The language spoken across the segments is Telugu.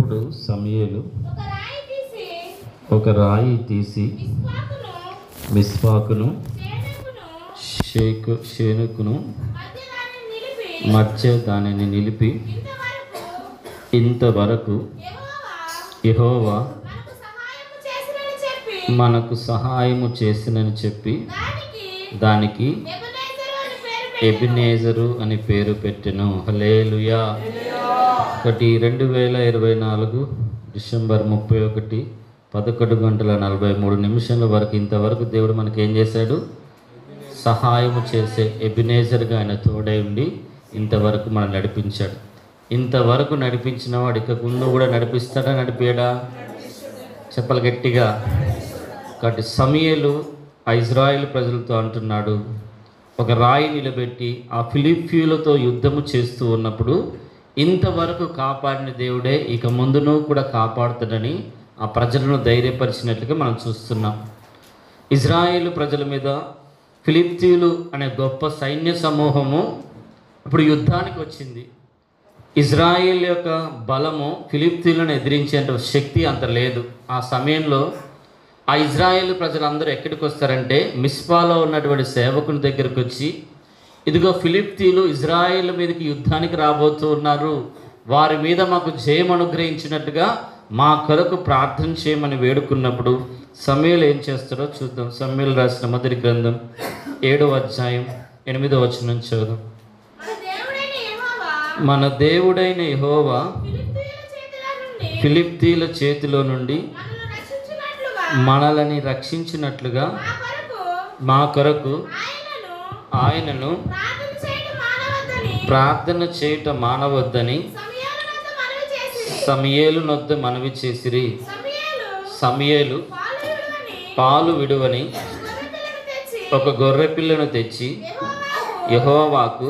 అప్పుడు సమూయేలు ఒక రాయి తీసి మిస్పాకును షేనుకును మధ్య దానిని నిలిపి ఇంతవరకు యెహోవా మనకు సహాయము చేసినని చెప్పి దానికి ఎబినేజరు అని పేరు పెట్టెను. హల్లెలూయా. 2024 డిసెంబర్ 31 11:43 వరకు ఇంతవరకు దేవుడు మనకి ఏం చేశాడు? సహాయము చేసే ఎబినేజర్గా ఆయన తోడై ఉండి ఇంతవరకు మనం నడిపించాడు. ఇంతవరకు నడిపించిన వాడు ఇక ముందు కూడా నడిపిస్తాడా? నడిపాడా? చెప్పలు గట్టిగా. కాబట్టి సమూయేలు ఆ ఇజ్రాయేల్ ప్రజలతో అంటున్నాడు, ఒక రాయి నిలబెట్టి ఆ ఫిలిష్తీయులతో యుద్ధము చేస్తూ ఉన్నప్పుడు ఇంతవరకు కాపాడిన దేవుడే ఇక ముందును కూడా కాపాడుతాడని ఆ ప్రజలను ధైర్యపరిచినట్లుగా మనం చూస్తున్నాం. ఇజ్రాయేలు ప్రజల మీద ఫిలిష్తీయులు అనే గొప్ప సైన్య సమూహము ఇప్పుడు యుద్ధానికి వచ్చింది. ఇజ్రాయేల్ యొక్క బలము ఫిలిష్తీయులను ఎదిరించేంత శక్తి అంత లేదు. ఆ సమయంలో ఆ ఇజ్రాయేల్ ప్రజలందరూ ఎక్కడికి వస్తారంటే మిస్పాలో ఉన్నటువంటి సేవకుని దగ్గరికి వచ్చి, ఇదిగో ఫిలిష్తీయులు ఇజ్రాయేల్ మీదకి యుద్ధానికి రాబోతూ ఉన్నారు, వారి మీద మాకు జయం అనుగ్రహించినట్టుగా మా కొరకు ప్రార్థన చేయమని వేడుకున్నప్పుడు సమూయేలు ఏం చేస్తారో చూద్దాం. సమూయేలు రాసిన మొదటి గ్రంథం 7వ అధ్యాయం 8వ వచనం చదువుదాం. మన దేవుడైన యెహోవా ఫిలిష్తీయుల చేతిలో నుండి మనల్ని రక్షించినట్లుగా మా కొరకు ఆయనను ప్రార్థన చేయట మానవద్దని సమూయేలు నొద్ద మనవి చేసిరి. సమూయేలు పాలు విడువని ఒక గొర్రె పిల్లను తెచ్చి యెహోవాకు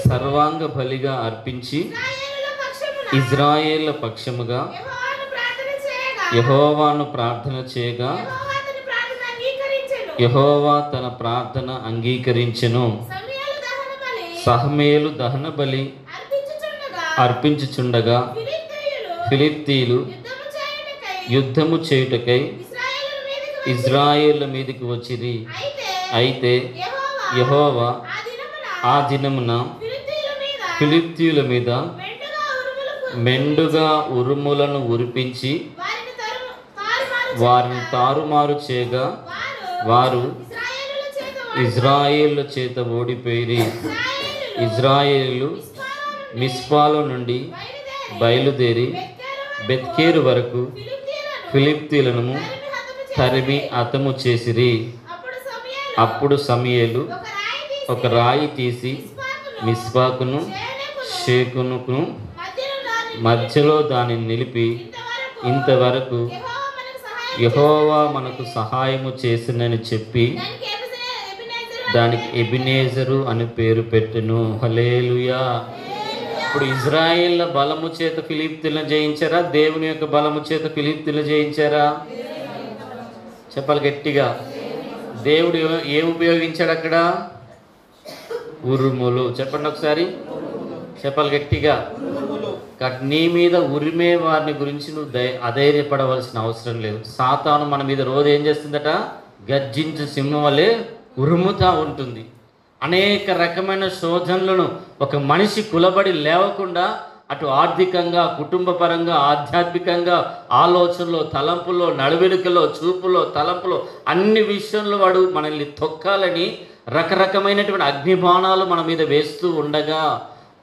సర్వాంగ బలిగా అర్పించి ఇజ్రాయేళ్ల పక్షముగా యెహోవాను ప్రార్థన చేయగా యెహోవా తన ప్రార్థన అంగీకరించెను. సమూయేలు దహన బలి అర్పించుచుండగా ఫిలిష్తీయులు యుద్ధము చేయుటకై ఇజ్రాయేళ్ల మీదకి వచ్చిరి. అయితే యెహోవా ఆ దినమున ఫిలిష్తీయుల మీద మెండుగా ఉరుములను ఉరిపించి వారిని తారుమారు చేయగా వారు ఇజ్రాయేళ్ల చేత ఓడిపోయి ఇజ్రాయేలు మిస్పాలో నుండి బయలుదేరి బెత్కేరు వరకు ఫిలిష్తీయులను తరిమి హతము చేసిరి. అప్పుడు సమూయేలు ఒక రాయి తీసి మిస్పాకును షేకును మధ్యలో దానిని నిలిపి ఇంతవరకు యెహోవా మనకు సహాయము చేసినని చెప్పి దానికి ఎబినేజరు అని పేరు పెట్టెను. హల్లెలూయా. ఇప్పుడు ఇజ్రాయేళ్ల బలము చేత ఫిలిష్తీయులను జయించారా? దేవుని యొక్క బలము చేత ఫిలిష్తీయులను జయించారా? చెప్పాలి గట్టిగా. దేవుడు ఏం ఉపయోగించాడు అక్కడ? ఉరుములు. చెప్పండి ఒకసారి, చెప్పాలి గట్టిగా. నీ మీద ఉరిమే వారిని గురించి నువ్వు అధైర్యపడవలసిన అవసరం లేదు. సాతాను మన మీద రోజు ఏం చేస్తుందట? గర్జించు సింహం వలె ఉరుముతా ఉంటుంది. అనేక రకమైన శోధనలను ఒక మనిషి కులబడి లేవకుండా అటు ఆర్థికంగా, కుటుంబ పరంగా, ఆధ్యాత్మికంగా, ఆలోచనలో, తలంపులో, నడవడికలో, చూపులో, తలంపులో, అన్ని విషయంలో వాడు మనల్ని తొక్కాలని రకరకమైనటువంటి అగ్నిబాణాలు మన మీద వేస్తూ ఉండగా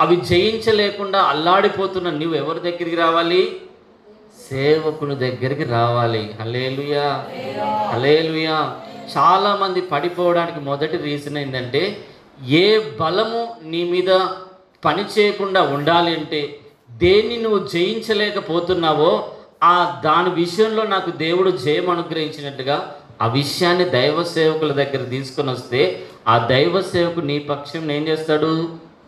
అవి జయించలేకుండా అల్లాడిపోతున్న నువ్వు ఎవరి దగ్గరికి రావాలి? సేవకుని దగ్గరికి రావాలి. హల్లెలూయా, హల్లెలూయా. చాలామంది పడిపోవడానికి మొదటి రీజన్ ఏంటంటే, ఏ బలము నీ మీద పని చేయకుండా ఉండాలి అంటే దేన్ని నువ్వు జయించలేకపోతున్నావో దాని విషయంలో నాకు దేవుడు జయం అనుగ్రహించినట్టుగా ఆ విషయాన్ని దైవ సేవకుల దగ్గర తీసుకొని వస్తే ఆ దైవ సేవకు నీ పక్షం ఏం చేస్తాడు?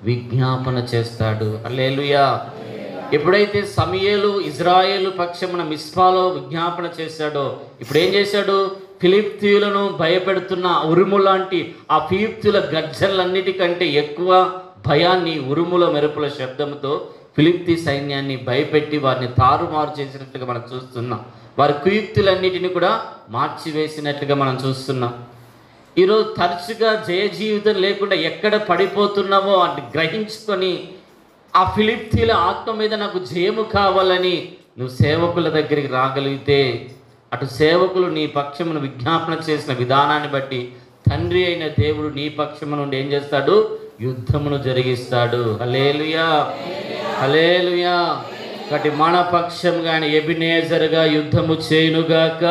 విజ్ఞాపన చేస్తాడు. హల్లెలూయా. ఎప్పుడైతే సమూయేలు ఇజ్రాయేలు పక్షమున మిస్పాలో విజ్ఞాపన చేశాడో ఇప్పుడు ఏం చేశాడు? ఫిలిష్తీయులను భయపెడుతున్న ఉరుము లాంటి ఆ ఫిలిష్తీయుల గర్జనలన్నిటికంటే ఎక్కువ భయాన్ని, ఉరుముల మెరుపుల శబ్దంతో ఫిలిప్తీ సైన్యాన్ని భయపెట్టి వారిని తారుమారు చేసినట్లుగా మనం చూస్తున్నాం. వారి కుయుక్తులన్నిటిని కూడా మార్చివేసినట్లుగా మనం చూస్తున్నాం. ఈరోజు తరచుగా జయ జీవితం లేకుండా ఎక్కడ పడిపోతున్నామో అది గ్రహించుకొని ఆ ఫిలిప్తీల ఆత్మ మీద నాకు జయము కావాలని నువ్వు సేవకుల దగ్గరికి రాగలిగితే, అటు సేవకులు నీ పక్షమును విజ్ఞాపన చేసిన విధానాన్ని బట్టి తండ్రి అయిన దేవుడు నీ పక్షము నుండి ఏం చేస్తాడు? యుద్ధమును జరిగిస్తాడు. హల్లెలూయా, హల్లెలూయా. కాబట్టి మన పక్షంగా ఆయన ఎబినేజర్గా యుద్ధము చేయునుగాక.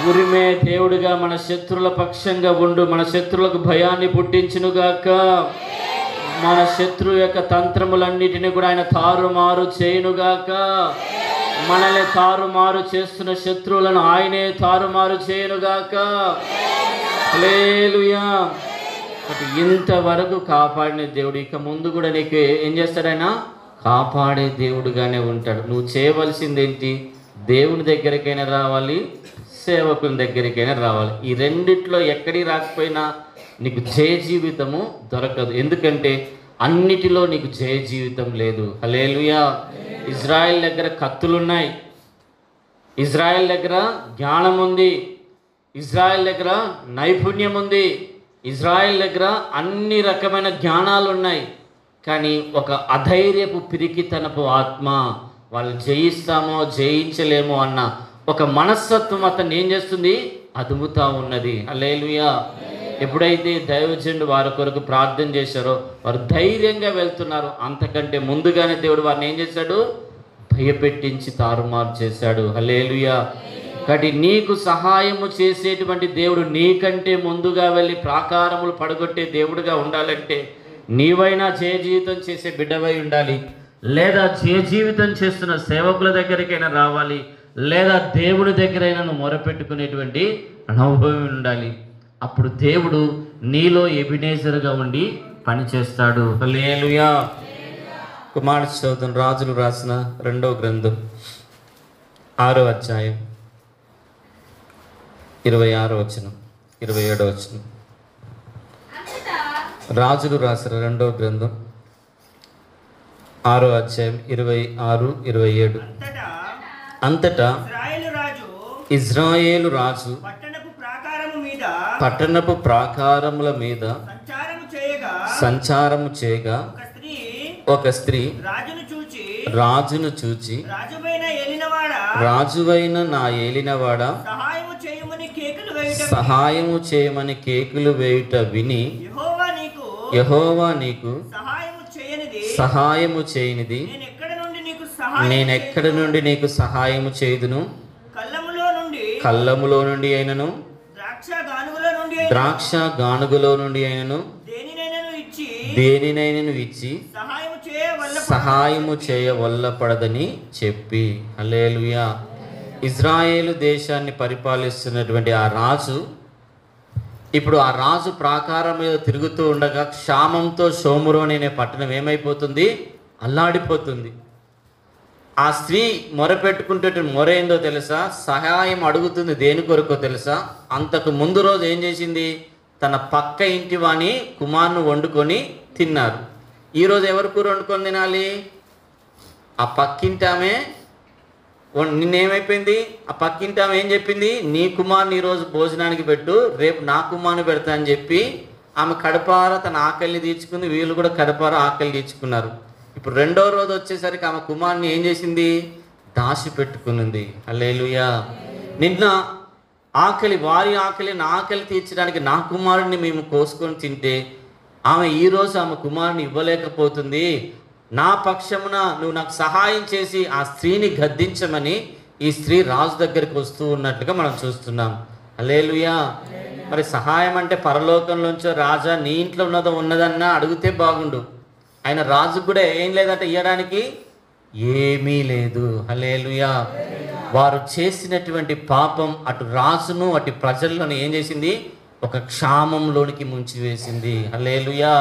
ఉరిమే దేవుడుగా మన శత్రువుల పక్షంగా ఉండు, మన శత్రువులకు భయాన్ని పుట్టించునుగాక. మన శత్రువు యొక్క తంత్రములన్నిటిని కూడా ఆయన తారుమారు చేయునుగాక. మనల్ని తారుమారు చేస్తున్న శత్రువులను ఆయనే తారుమారు చేయునుగాక. హల్లెలూయా. ఇంతవరకు కాపాడిన దేవుడు ఇక ముందు కూడా నీకు ఏం చేస్తాడు? ఆయన కాపాడే దేవుడుగానే ఉంటాడు. నువ్వు చేయవలసింది ఏంటి? దేవుని దగ్గరికైనా రావాలి, సేవకుని దగ్గరికైనా రావాలి. ఈ రెండిట్లో ఎక్కడికి రాకపోయినా నీకు జయ జీవితము దొరకదు. ఎందుకంటే అన్నిటిలో నీకు జయ జీవితం లేదు. హల్లెలూయా. ఇజ్రాయెల్ దగ్గర కత్తులున్నాయి, ఇజ్రాయెల్ దగ్గర జ్ఞానం ఉంది, ఇజ్రాయెల్ దగ్గర నైపుణ్యం ఉంది, ఇజ్రాయెల్ దగ్గర అన్ని రకమైన జ్ఞానాలు ఉన్నాయి. కానీ ఒక అధైర్యపు పిరికితనపు ఆత్మ, వాళ్ళు జయిస్తామో జయించలేమో అన్న ఒక మనస్తత్వం అతన్ని ఏం చేస్తుంది? అదుముతా ఉన్నది. హల్లెలూయా. ఎప్పుడైతే దైవజనుడు వారి కొరకు ప్రార్థన చేశారో వారు ధైర్యంగా వెళ్తున్నారు. అంతకంటే ముందుగానే దేవుడు వారిని ఏం చేశాడు? భయపెట్టించి తారుమారు చేశాడు. హల్లెలూయా. కాబట్టి నీకు సహాయము చేసేటువంటి దేవుడు నీకంటే ముందుగా వెళ్ళి ప్రాకారములు పడగొట్టే దేవుడుగా ఉండాలంటే నీవైనా జయ జీవితం చేసే బిడ్డవై ఉండాలి, లేదా జయ జీవితం చేస్తున్న సేవకుల దగ్గరికైనా రావాలి, లేదా దేవుడి దగ్గరైనా నువ్వు మొరపెట్టుకునేటువంటి అనుభవం ఉండాలి. అప్పుడు దేవుడు నీలో ఎబినేజర్గా ఉండి పనిచేస్తాడు. హల్లెలూయా. కుమారుడు చదువుతున్న రాజులు రాసిన 2వ గ్రంథం 6వ అధ్యాయం 26వ వచనం 27వ వచనం. రాజులు రాసిన 2వ గ్రంథం 6వ అధ్యాయం 26, 27. అంతటా ఇజ్రాయేలు రాజు పట్టణపు ప్రాకారముల మీద సంచారము చేయగా ఒక స్త్రీ రాజును చూచి, రాజువైన నా ఏలినవాడ, సహాయము చేయమని కేకులు వేయుట విని, యెహోవా నీకు సహాయము చేయనిది నేనెక్కడ నుండి నీకు సహాయము చేయుదును? కళ్ళములో నుండి అయినను, ద్రాక్ష గానుగులో నుండి అయినను దేనినైనను ఇచ్చి సహాయము చేయ వల్లపడదని చెప్పి. హల్లెలూయా. ఇజ్రాయేలు దేశాన్ని పరిపాలిస్తున్నటువంటి ఆ రాజు ఇప్పుడు ఆ రాజు ప్రాకారం మీద తిరుగుతూ ఉండగా క్షామంతో షోమ్రోన్ అనే పట్టణం ఏమైపోతుంది? అల్లాడిపోతుంది. ఆ స్త్రీ మొరపెట్టుకుంటే మొర ఏందో తెలుసా? సహాయం అడుగుతుంది. దేని కొరకో తెలుసా? అంతకు ముందు రోజు ఏం చేసింది? తన పక్క ఇంటి వాణి కుమారుని వండుకొని తిన్నారు. ఈరోజు ఎవరి కూర వండుకొని తినాలి? ఆ పక్కింటి ఆమె నిన్నేమైపోయింది? ఆ పక్కింటి ఆమె ఏం చెప్పింది? నీ కుమారుని ఈరోజు భోజనానికి పెట్టు, రేపు నా కుమారుని పెడతా అని చెప్పి ఆమె కడపార తన ఆకలిని తీర్చుకుంది. వీళ్ళు కూడా కడపార ఆకలి తీర్చుకున్నారు. ఇప్పుడు 2వ రోజు వచ్చేసరికి ఆమె కుమారుని ఏం చేసింది? దాచి పెట్టుకున్నది. హల్లెలూయా. నిన్న ఆకలి, వారి ఆకలి, నా ఆకలి తీర్చడానికి నా కుమారుడిని మేము కోసుకొని తింటే ఆమె ఈరోజు ఆమె కుమారుని ఇవ్వలేకపోతుంది. నా పక్షమున నువ్వు నాకు సహాయం చేసి ఆ స్త్రీని గద్దించమని ఈ స్త్రీ రాజు దగ్గరికి వస్తూ ఉన్నట్లుగా మనం చూస్తున్నాం. హల్లెలూయా. మరి సహాయం అంటే పరలోకంలోంచో రాజా నీ ఇంట్లో ఉన్నదన్నా అడిగితే బాగుండు. ఆయన రాజు కూడా ఏం లేదంటే ఇవ్వడానికి ఏమీ లేదు. హల్లెలూయా. వారు చేసినటువంటి పాపం అటు రాజును అటు ప్రజలను ఏం చేసింది? ఒక క్షామంలోనికి ముంచివేసింది. హల్లెలూయా.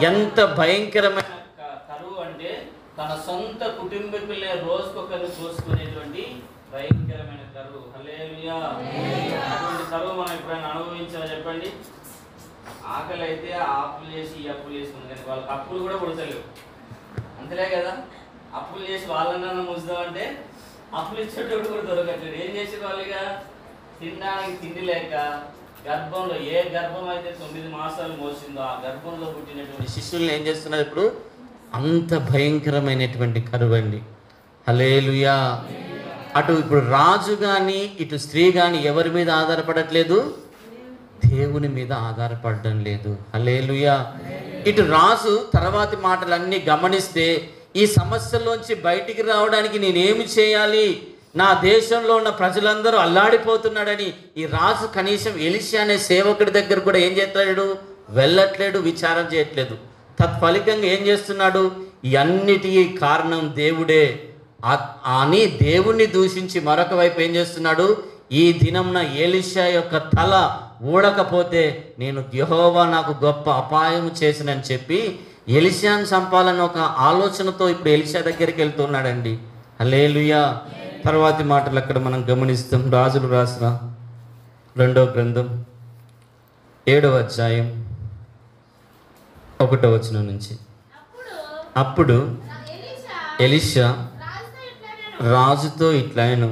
ఎంత భయంకరమైన కరువు అంటే తన సొంత కుటుంబీకులే రోజుకొకరు చూసుకునేటువంటి భయంకరమైన కరువు. హల్లెలూయా. అటువంటి కరువు మనం ఎప్పుడైనా అనుభవించాలో చెప్పండి. ఆకలి అయితే ఆ అప్పులు చేసి ఈ అప్పులు చేసి ఉంది, కానీ వాళ్ళకి అప్పులు కూడా పుడతలేవు. అంతలే కదా, అప్పులు చేసి వాళ్ళన్నా ముస్తామంటే అప్పులు ఇచ్చేటోడు కూడా దొరకట్లేదు. ఏం చేసే వాళ్ళుగా తినడానికి తిండి లేక గర్భంలో, ఏ గర్భం అయితే 9 మాసాలు మోసిందో ఆ గర్భంలో పుట్టినటువంటి శిశువులను ఏం చేస్తున్నారు ఇప్పుడు? అంత భయంకరమైనటువంటి కరువు అండి. హల్లెలూయా. అటు ఇప్పుడు రాజు కానీ ఇటు స్త్రీ కానీ ఎవరి మీద ఆధారపడట్లేదు? దేవుని మీద ఆధారపడడం లేదు. హల్లెలూయా. ఇటు రాజు తర్వాతి మాటలన్నీ గమనిస్తే ఈ సమస్యల్లోంచి బయటికి రావడానికి నేనేమి చేయాలి, నా దేశంలో ఉన్న ప్రజలందరూ అల్లాడిపోతున్నాడని ఈ రాజు కనీసం ఎలీషా అనే సేవకుడి దగ్గర కూడా ఏం చేస్తాడు? వెళ్ళట్లేడు, విచారం చేయట్లేదు. తత్ఫలితంగా ఏం చేస్తున్నాడు? ఈ అన్నిటికీ కారణం దేవుడే అని దేవుణ్ణి దూషించి మరొక వైపు ఏం చేస్తున్నాడు? ఈ దినంన ఎలీషా యొక్క తల ఊడకపోతే నేను యెహోవా నాకు గొప్ప అపాయం చేసినని చెప్పి ఎలీషాను చంపాలని ఒక ఆలోచనతో ఇప్పుడు ఎలీషా దగ్గరికి వెళ్తున్నాడండి. హల్లెలూయా. తర్వాతి మాటలు అక్కడ మనం గమనిస్తాం. రాజులు రాసిన 2వ గ్రంథం 7వ అధ్యాయం 1వ వచనం నుంచి. అప్పుడు ఎలీషా రాజుతో ఇట్లనెను,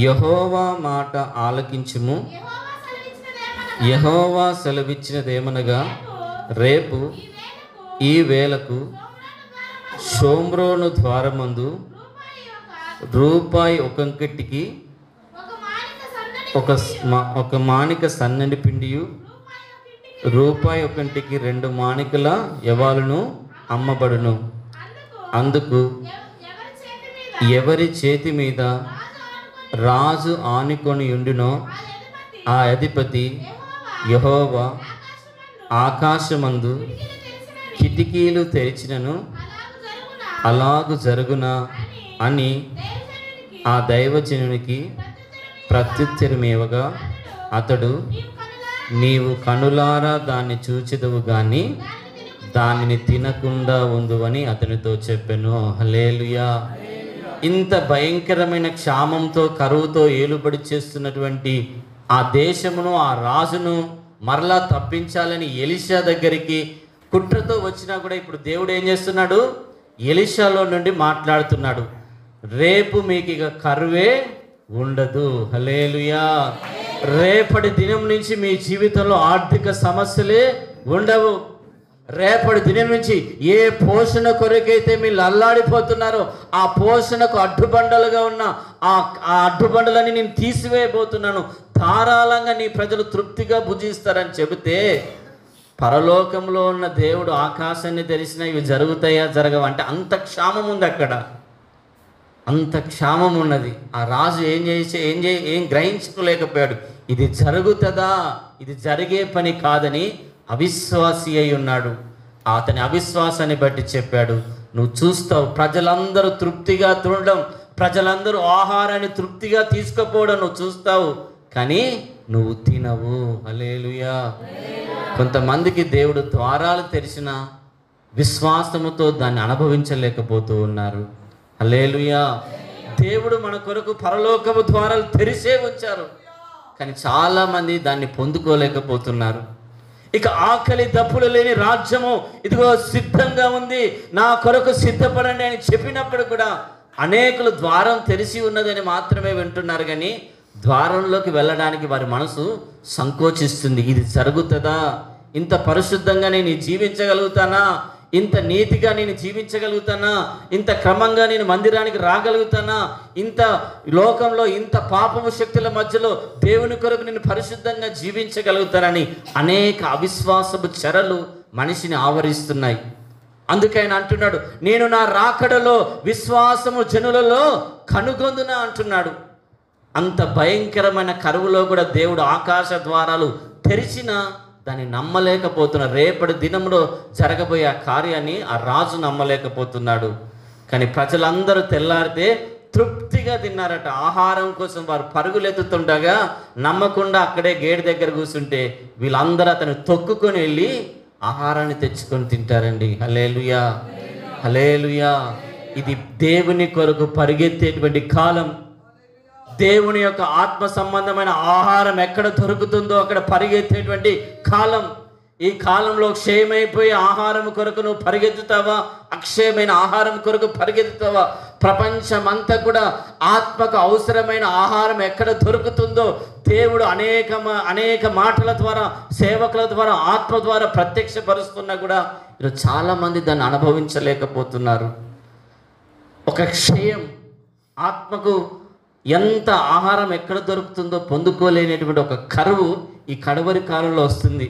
యెహోవా మాట ఆలకించుము. యెహోవా సెలవిచ్చినదేమనగా, రేపు ఈ వేళకు షోమ్రోను ద్వారమందు రూపాయి ఒక్కొక్కటికి ఒక మానిక సన్నని పిండియు, రూపాయి ఒక్కొక్కటికి 2 మానికల యవాలును అమ్మబడును. అందుకు ఎవరి చేతి మీద రాజు ఆనుకొని ఉండునో ఆ అధిపతి యెహోవా ఆకాశమందు కిటికీలు తెరిచినను అలాగు జరుగునా అని ఆ దైవజనునికి ప్రత్యుత్తరమేవగా, అతడు, నీవు కనులారా దాన్ని చూచెదవు గాని దానిని తినకుండా ఉందువని అతనితో చెప్పెను. హల్లెలూయా. ఇంత భయంకరమైన క్షామంతో కరువుతో ఏలుబడి చేస్తున్నటువంటి ఆ దేశమును, ఆ రాజును మరలా తప్పించాలని ఎలీషా దగ్గరికి కుట్రతో వచ్చినా కూడా ఇప్పుడు దేవుడు ఏం చేస్తున్నాడు? ఎలీషాలో నుండి మాట్లాడుతున్నాడు. రేపు మీకు ఇక కరువే ఉండదు. హల్లెలూయా. రేపటి దినం నుంచి మీ జీవితంలో ఆర్థిక సమస్యలే ఉండవు. రేపటి దినం నుంచి ఏ పోషణ కొరకైతే మీరు అల్లాడిపోతున్నారో ఆ పోషణకు అడ్డుబండలుగా ఉన్న ఆ అడ్డుబండలని నేను తీసివేయబోతున్నాను. ధారాళంగా నీ ప్రజలు తృప్తిగా భుజిస్తారని చెబితే, పరలోకంలో ఉన్న దేవుడు ఆకాశాన్ని తెరిచిన ఇవి జరుగుతాయా జరగవు అంటే అంత క్షామం ఉంది అక్కడ, అంత క్షామం ఉన్నది. ఆ రాజు ఏం గ్రహించుకోలేకపోయాడు. ఇది జరుగుతుందా, ఇది జరిగే పని కాదని అవిశ్వాసి అయి ఉన్నాడు. అతని అవిశ్వాసాన్ని బట్టి చెప్పాడు, నువ్వు చూస్తావు ప్రజలందరూ తృప్తిగా తినడం, ప్రజలందరూ ఆహారాన్ని తృప్తిగా తీసుకుపోవడం నువ్వు చూస్తావు, కానీ నువ్వు తినవు. హల్లెలూయా. కొంతమందికి దేవుడు ద్వారాలు తెరిచిన విశ్వాసముతో దాన్ని అనుభవించలేకపోతూ ఉన్నారు. హల్లెలూయా. దేవుడు మన కొరకు పరలోకపు ద్వారాలు తెరిసే ఉంచారు, కానీ చాలామంది దాన్ని పొందుకోలేకపోతున్నారు. ఇక ఆకలి దప్పులు లేని రాజ్యము ఇదిగో సిద్ధంగా ఉంది, నా కొరకు సిద్ధపడండి అని చెప్పినప్పుడు కూడా అనేకులు ద్వారం తెరిచి ఉన్నదని మాత్రమే వింటున్నారు, కానీ ద్వారంలోకి వెళ్ళడానికి వారి మనసు సంకోచిస్తుంది. ఇది జరుగుతుందా? ఇంత పరిశుద్ధంగా నేను జీవించగలుగుతానా? ఇంత నీతిగా నేను జీవించగలుగుతానా? ఇంత క్రమంగా నేను మందిరానికి రాగలుగుతానా? ఇంత లోకంలో ఇంత పాపము శక్తుల మధ్యలో దేవుని కొరకు నేను పరిశుద్ధంగా జీవించగలుగుతానని అనేక అవిశ్వాసపు చెరలు మనిషిని ఆవరిస్తున్నాయి. అందుకైనా అంటున్నాడు, నేను నా రాకడలో విశ్వాసము జనులలో కనుగొందునా అంటున్నాడు. అంత భయంకరమైన కరువులో కూడా దేవుడు ఆకాశ ద్వారాలు తెరిచిన దాన్ని నమ్మలేకపోతున్నారు. రేపటి దినంలో జరగబోయే ఆ కార్యాన్ని ఆ రాజు నమ్మలేకపోతున్నాడు. కానీ ప్రజలందరూ తెల్లారితే తృప్తిగా తిన్నారట. ఆహారం కోసం వారు పరుగులెత్తుతుండగా నమ్మకుండా అక్కడే గేటు దగ్గర కూర్చుంటే వీళ్ళందరూ అతను తొక్కుకొని వెళ్ళి ఆహారాన్ని తెచ్చుకొని తింటారండి. హల్లెలూయా, హల్లెలూయా. ఇది దేవుని కొరకు పరిగెత్తేటువంటి కాలం, దేవుని యొక్క ఆత్మ సంబంధమైన ఆహారం ఎక్కడ దొరుకుతుందో అక్కడ పరిగెత్తేటువంటి కాలం. ఈ కాలంలో క్షయమైపోయే ఆహారం కొరకు నువ్వు పరిగెత్తుతావా, అక్షయమైన ఆహారం కొరకు పరిగెత్తుతావా? ప్రపంచమంతా కూడా ఆత్మకు అవసరమైన ఆహారం ఎక్కడ దొరుకుతుందో దేవుడు అనేక మాటల ద్వారా, సేవకుల ద్వారా, ఆత్మ ద్వారా ప్రత్యక్షపరుస్తున్నా కూడా ఈరోజు చాలామంది దాన్ని అనుభవించలేకపోతున్నారు. ఒక క్షయం, ఆత్మకు ఎంత ఆహారం ఎక్కడ దొరుకుతుందో పొందుకోలేనటువంటి ఒక కరువు ఈ కడవరి కాలంలో వస్తుంది.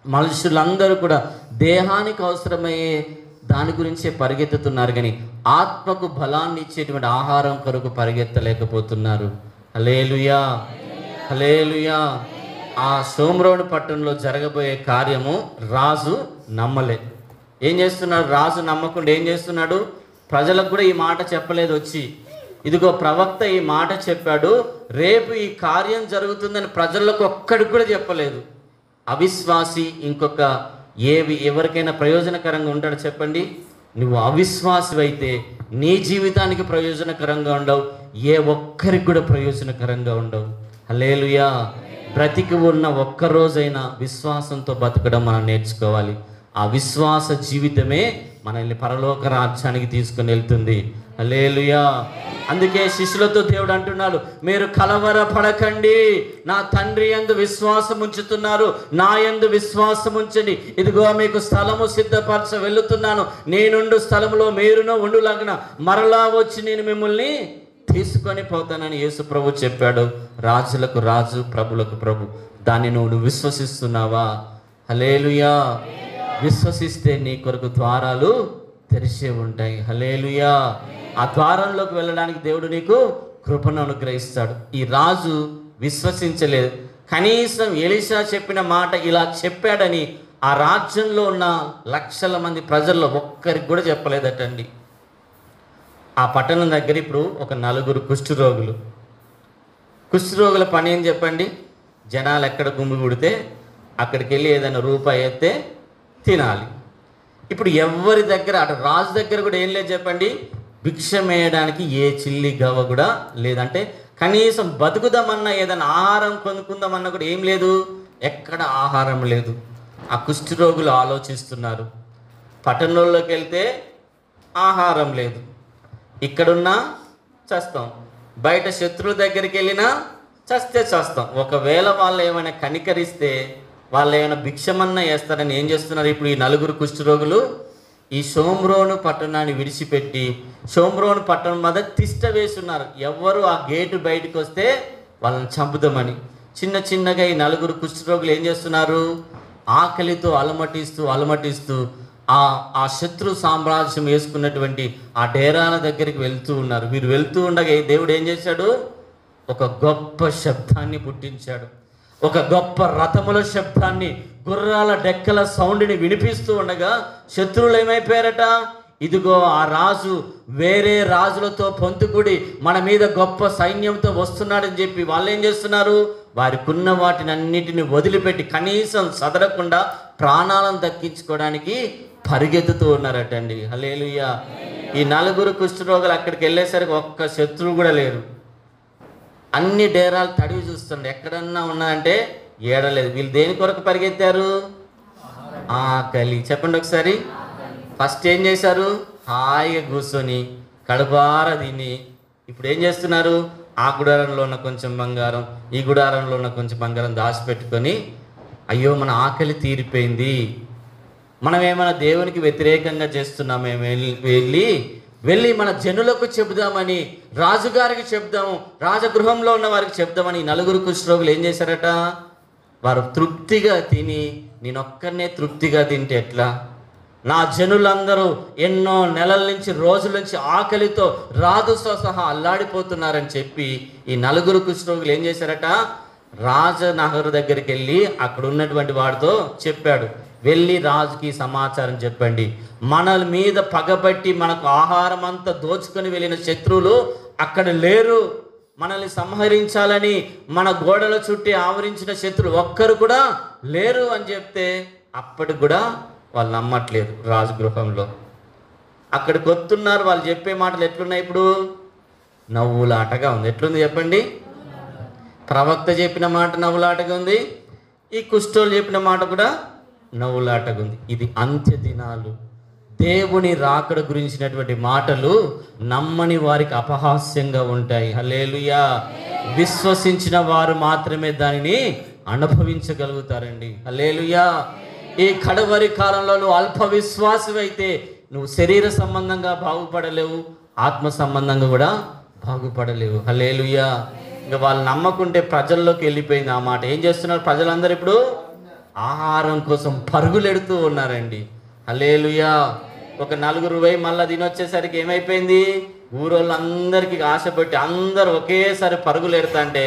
మనుషులందరూ కూడా దేహానికి అవసరమయ్యే దాని గురించే పరిగెత్తుతున్నారు, కానీ ఆత్మకు బలాన్ని ఇచ్చేటువంటి ఆహారం కొరకు పరిగెత్తలేకపోతున్నారు. హల్లెలూయా, హల్లెలూయా. ఆ షోమ్రోను పట్టణంలో జరగబోయే కార్యము రాజు నమ్మలే. ఏం చేస్తున్నాడు? రాజు నమ్మకుండా ఏం చేస్తున్నాడు? ప్రజలకు కూడా ఈ మాట చెప్పలేదు. వచ్చి ఇదిగో ప్రవక్త ఈ మాట చెప్పాడు, రేపు ఈ కార్యం జరుగుతుందని ప్రజలకు ఒక్కడికి కూడా చెప్పలేదు. అవిశ్వాసి ఇంకొక ఎవరికైనా ప్రయోజనకరంగా ఉంటాడు చెప్పండి? నువ్వు అవిశ్వాసి అయితే నీ జీవితానికి ప్రయోజనకరంగా ఉండవు, ఏ ఒక్కరికి కూడా ప్రయోజనకరంగా ఉండవు. హల్లెలూయా. బ్రతికి ఉన్న ఒక్కరోజైనా విశ్వాసంతో బతకడం మనం నేర్చుకోవాలి. ఆ విశ్వాస జీవితమే మనల్ని పరలోక రాజ్యానికి తీసుకుని వెళ్తుంది. హల్లెలూయా. అందుకే శిష్యులతో దేవుడు అంటున్నాడు, మీరు కలవరపడకండి, నా తండ్రి యందు విశ్వాసం ఉంచుతున్నారు, నా యందు విశ్వాసం ఉంచండి. ఇదిగో మీకు స్థలము సిద్ధపరచ వెళుతున్నాను, నేనుండు స్థలములో మీరును ఉండులాగిన మరలా వచ్చి నేను మిమ్మల్ని తీసుకొని పోతానని యేసు ప్రభు చెప్పాడు. రాజులకు రాజు, ప్రభులకు ప్రభు. దాన్ని నువ్వు విశ్వసిస్తున్నావా? హల్లెలూయా. విశ్వసిస్తే నీ కొరకు ద్వారాలు తెరిచే ఉంటాయి. హల్లెలూయా. ఆ ద్వారంలోకి వెళ్ళడానికి దేవుడు నీకు కృపను అనుగ్రహిస్తాడు. ఈ రాజు విశ్వసించలేదు. కనీసం ఎలీషా చెప్పిన మాట ఇలా చెప్పాడని ఆ రాజ్యంలో ఉన్న లక్షల మంది ప్రజల్లో ఒక్కరికి కూడా చెప్పలేదటండి. ఆ పట్టణం దగ్గర ఇప్పుడు ఒక 4 కుష్ఠరోగులు. కుష్ఠరోగుల పని ఏం చెప్పండి? జనాలు ఎక్కడ గుమిగూడితే అక్కడికి వెళ్ళి ఏదైనా రూపాయి అయితే తినాలి. ఇప్పుడు ఎవరి దగ్గర, అటు రాజు దగ్గర కూడా ఏం లేదు చెప్పండి, భిక్ష వేయడానికి ఏ చిల్లి గవ్వ కూడా లేదంటే కనీసం బతుకుదామన్నా ఏదైనా ఆహారం కొనుక్కుందామన్నా కూడా ఏం లేదు, ఎక్కడ ఆహారం లేదు. ఆ కుష్ఠరోగులు ఆలోచిస్తున్నారు, పట్టణంలోకి వెళ్తే ఆహారం లేదు, ఇక్కడున్నా చస్తాం, బయట శత్రువుల దగ్గరికి వెళ్ళినా చస్తే చస్తాం. ఒకవేళ వాళ్ళు ఏమైనా కనికరిస్తే వాళ్ళు ఏమైనా భిక్షమన్నా వేస్తారని ఏం చేస్తున్నారు? ఇప్పుడు ఈ 4 కుష్ఠరోగులు ఈ షోమ్రోను పట్టణాన్ని విడిచిపెట్టి షోమ్రోను పట్టణం మీద తిష్ట వేస్తున్నారు. ఎవరు ఆ గేటు బయటకు వస్తే వాళ్ళని చంపుదామని. చిన్నగా ఈ 4 కుష్ఠరోగులు ఏం చేస్తున్నారు? ఆకలితో అలమటిస్తూ ఆ శత్రు సామ్రాజ్యం వేసుకున్నటువంటి ఆ డేరాల దగ్గరికి వెళ్తూ ఉన్నారు. వీరు వెళ్తూ ఉండగా దేవుడు ఏం చేశాడు? ఒక గొప్ప శబ్దాన్ని పుట్టించాడు. ఒక గొప్ప రథముల శబ్దాన్ని, గుర్రాల డెక్కల సౌండ్ని వినిపిస్తూ ఉండగా శత్రువులు ఏమైపోయారట? ఇదిగో ఆ రాజు వేరే రాజులతో పొందుకుడి మన మీద గొప్ప సైన్యంతో వస్తున్నాడని చెప్పి వాళ్ళు ఏం చేస్తున్నారు? వారికున్న వాటిని అన్నిటిని వదిలిపెట్టి కనీసం సదరకుండా ప్రాణాలను దక్కించుకోవడానికి పరిగెత్తుతూ ఉన్నారటండి. హల్లెలూయా. ఈ 4 కుష్ఠరోగులు అక్కడికి వెళ్ళేసరికి ఒక్క శత్రువు కూడా లేరు. అన్ని డేరాలు తడివి చూస్తుండే, ఎక్కడన్నా ఉన్నాయంటే ఏడలేదు. వీళ్ళు దేని కొరకు పరిగెత్తారు? ఆకలి. చెప్పండి ఒకసారి. ఫస్ట్ ఏం చేశారు? హాయిగా కూర్చొని కడుపారా తిని ఇప్పుడు ఏం చేస్తున్నారు? ఆ గుడారంలో ఉన్న కొంచెం బంగారం, ఈ గుడారంలో ఉన్న కొంచెం బంగారం దాచిపెట్టుకొని, అయ్యో మన ఆకలి తీరిపోయింది, మనం ఏమైనా దేవునికి వ్యతిరేకంగా చేస్తున్నామే, వెళ్ళి మన జనులకు చెబుదామని, రాజుగారికి చెప్దాము, రాజగృహంలో ఉన్న వారికి చెప్దామని 4 కుష్ఠరోగులు ఏం చేశారట? వారు తృప్తిగా తిని, నేనొక్కనే తృప్తిగా తింటే ఎట్లా? నా జనులందరూ ఎన్నో నెలల నుంచి, రోజుల నుంచి ఆకలితో రాజుతో సహా అల్లాడిపోతున్నారని చెప్పి ఈ 4 కుష్ఠరోగులు ఏం చేశారట? రాజనగరు దగ్గరికి వెళ్ళి అక్కడ ఉన్నటువంటి వాడితో చెప్పాడు, వెళ్ళి రాజుకి సమాచారం చెప్పండి, మన మీద పగబట్టి మనకు ఆహారం అంతా దోచుకొని వెళ్ళిన శత్రువులు అక్కడ లేరు, మనల్ని సంహరించాలని మన గోడల చుట్టి ఆవరించిన శత్రువులు ఒక్కరు కూడా లేరు అని చెప్తే అప్పటికి కూడా వాళ్ళు నమ్మట్లేదు. రాజగృహంలో అక్కడికి వస్తున్నారు, వాళ్ళు చెప్పే మాటలు ఎట్లున్నాయి? ఇప్పుడు నవ్వులాటగా ఉంది. ఎట్లుంది చెప్పండి? ప్రవక్త చెప్పిన మాట నవ్వులాటగా ఉంది, ఈ కుష్ఠోలు చెప్పిన మాట కూడా నవ్వులాటగా ఉంది. ఇది అంత్య దినాలు. దేవుని రాకడ గురించినటువంటి మాటలు నమ్మని వారికి అపహాస్యంగా ఉంటాయి. హల్లెలూయా. విశ్వసించిన వారు మాత్రమే దానిని అనుభవించగలుగుతారండి. హల్లెలూయా. ఈ కడవరి కాలంలో నువ్వు అల్ప విశ్వాసమైతే నువ్వు శరీర సంబంధంగా బాగుపడలేవు, ఆత్మ సంబంధంగా కూడా బాగుపడలేవు. హల్లెలూయా. ఇంకా వాళ్ళు నమ్మకుంటే ప్రజల్లోకి వెళ్ళిపోయింది ఆ మాట. ఏం చేస్తున్నారు ప్రజలందరూ? ఇప్పుడు ఆహారం కోసం పరుగులెడుతూ ఉన్నారండి. హల్లెలూయా. ఒక నలుగురు పోయి మళ్ళీ తినొచ్చేసరికి ఏమైపోయింది? ఊరోళ్ళందరికీ ఆశపెట్టి అందరూ ఒకేసారి పరుగులు ఎడతా అంటే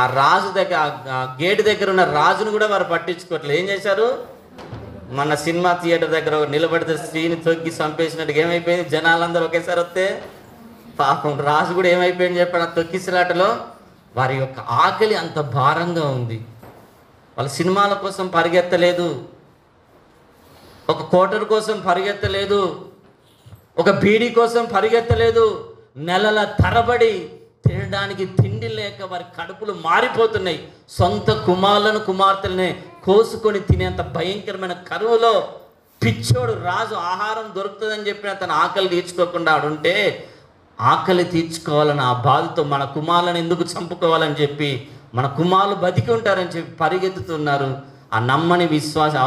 ఆ రాజు దగ్గర, ఆ గేటు దగ్గర ఉన్న రాజును కూడా వారు పట్టించుకోవట్లేదు. ఏం చేశారు? మన సినిమా థియేటర్ దగ్గర నిలబడితే స్త్రీని తొక్కి చంపేసినట్టుగా ఏమైపోయింది? జనాలందరూ ఒకేసారి వస్తే పాపం రాజు కూడా ఏమైపోయింది చెప్పాడు? ఆ తొక్కిసలాటలో వారి యొక్క ఆకలి అంత భారంగా ఉంది. వాళ్ళ సినిమాల కోసం పరిగెత్తలేదు, ఒక కోటర్ కోసం పరిగెత్తలేదు, ఒక బీడీ కోసం పరిగెత్తలేదు. నెలల తరబడి తినడానికి తిండి లేక వారి కడుపులు మారిపోతున్నాయి. సొంత కుమార్తెలనే కోసుకొని తినేంత భయంకరమైన కరువులో పిచ్చోడు రాజు ఆహారం దొరుకుతుందని చెప్పిన తన ఆకలి తీర్చుకోకుండా ఆడుంటే, ఆకలి తీర్చుకోవాలని ఆ బాధతో మన కుమారులను ఎందుకు చంపుకోవాలని చెప్పి, మన కుమారులు బతికి ఉంటారని చెప్పి పరిగెత్తుతున్నారు. ఆ నమ్మని విశ్వాసం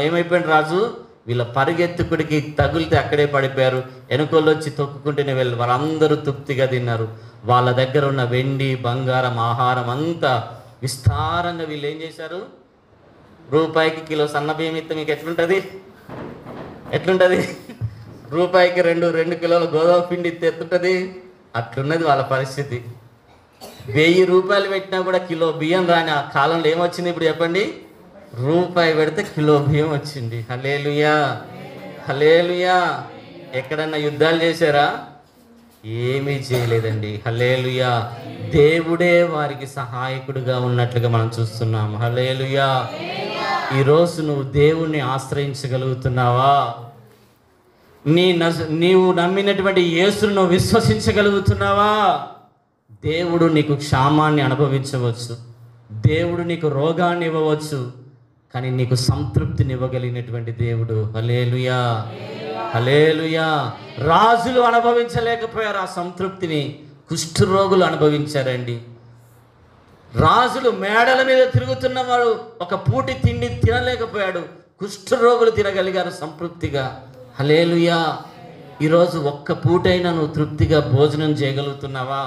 ఏమైపోయింది? రాజు వీళ్ళ పరిగెత్తుకుడికి తగిలితే అక్కడే పడిపోయారు. వెనుకోళ్ళు వచ్చి తొక్కుకుంటూనే వెళ్ళి వాళ్ళందరూ తృప్తిగా తిన్నారు. వాళ్ళ దగ్గర ఉన్న వెండి బంగారం ఆహారం అంతా విస్తారంగా వీళ్ళు ఏం చేశారు? రూపాయికి కిలో సన్న బియ్యం ఇస్తే మీకు ఎట్లుంటుంది? రూపాయికి రెండు కిలోల గోధుమ పిండి ఇస్తే ఎత్తుంటుంది? అట్లున్నది వాళ్ళ పరిస్థితి. 1000 రూపాయలు పెట్టినా కూడా కిలో బియ్యం రాని ఆ కాలంలో ఏమొచ్చింది ఇప్పుడు చెప్పండి? రూపాయి పెడితే కిలో బియ్యం వచ్చింది. హల్లెలూయా. హల్లెలూయా. ఎక్కడన్నా యుద్ధాలు చేశారా? ఏమీ చేయలేదండి. హల్లెలూయా. దేవుడే వారికి సహాయకుడిగా ఉన్నట్లుగా మనం చూస్తున్నాం. హల్లెలూయా. ఈరోజు నువ్వు దేవుణ్ణి ఆశ్రయించగలుగుతున్నావా? నీవు నమ్మినటువంటి యేసును నువ్వు విశ్వసించగలుగుతున్నావా? దేవుడు నీకు క్షామాన్ని అనుభవించవచ్చు, దేవుడు నీకు రోగాన్ని ఇవ్వవచ్చు, కానీ నీకు సంతృప్తిని ఇవ్వగలిగినటువంటి దేవుడు. హల్లెలూయా. హల్లెలూయా. రాజులు అనుభవించలేకపోయారు ఆ సంతృప్తిని, కుష్ఠరోగులు అనుభవించారండి. రాజులు మేడల మీద తిరుగుతున్నవాడు ఒక పూటి తిండి తినలేకపోయాడు, కుష్ఠరోగులు తినగలిగారు సంతృప్తిగా. హల్లెలూయా. ఈరోజు ఒక్క పూటైనా నువ్వు తృప్తిగా భోజనం చేయగలుగుతున్నావా?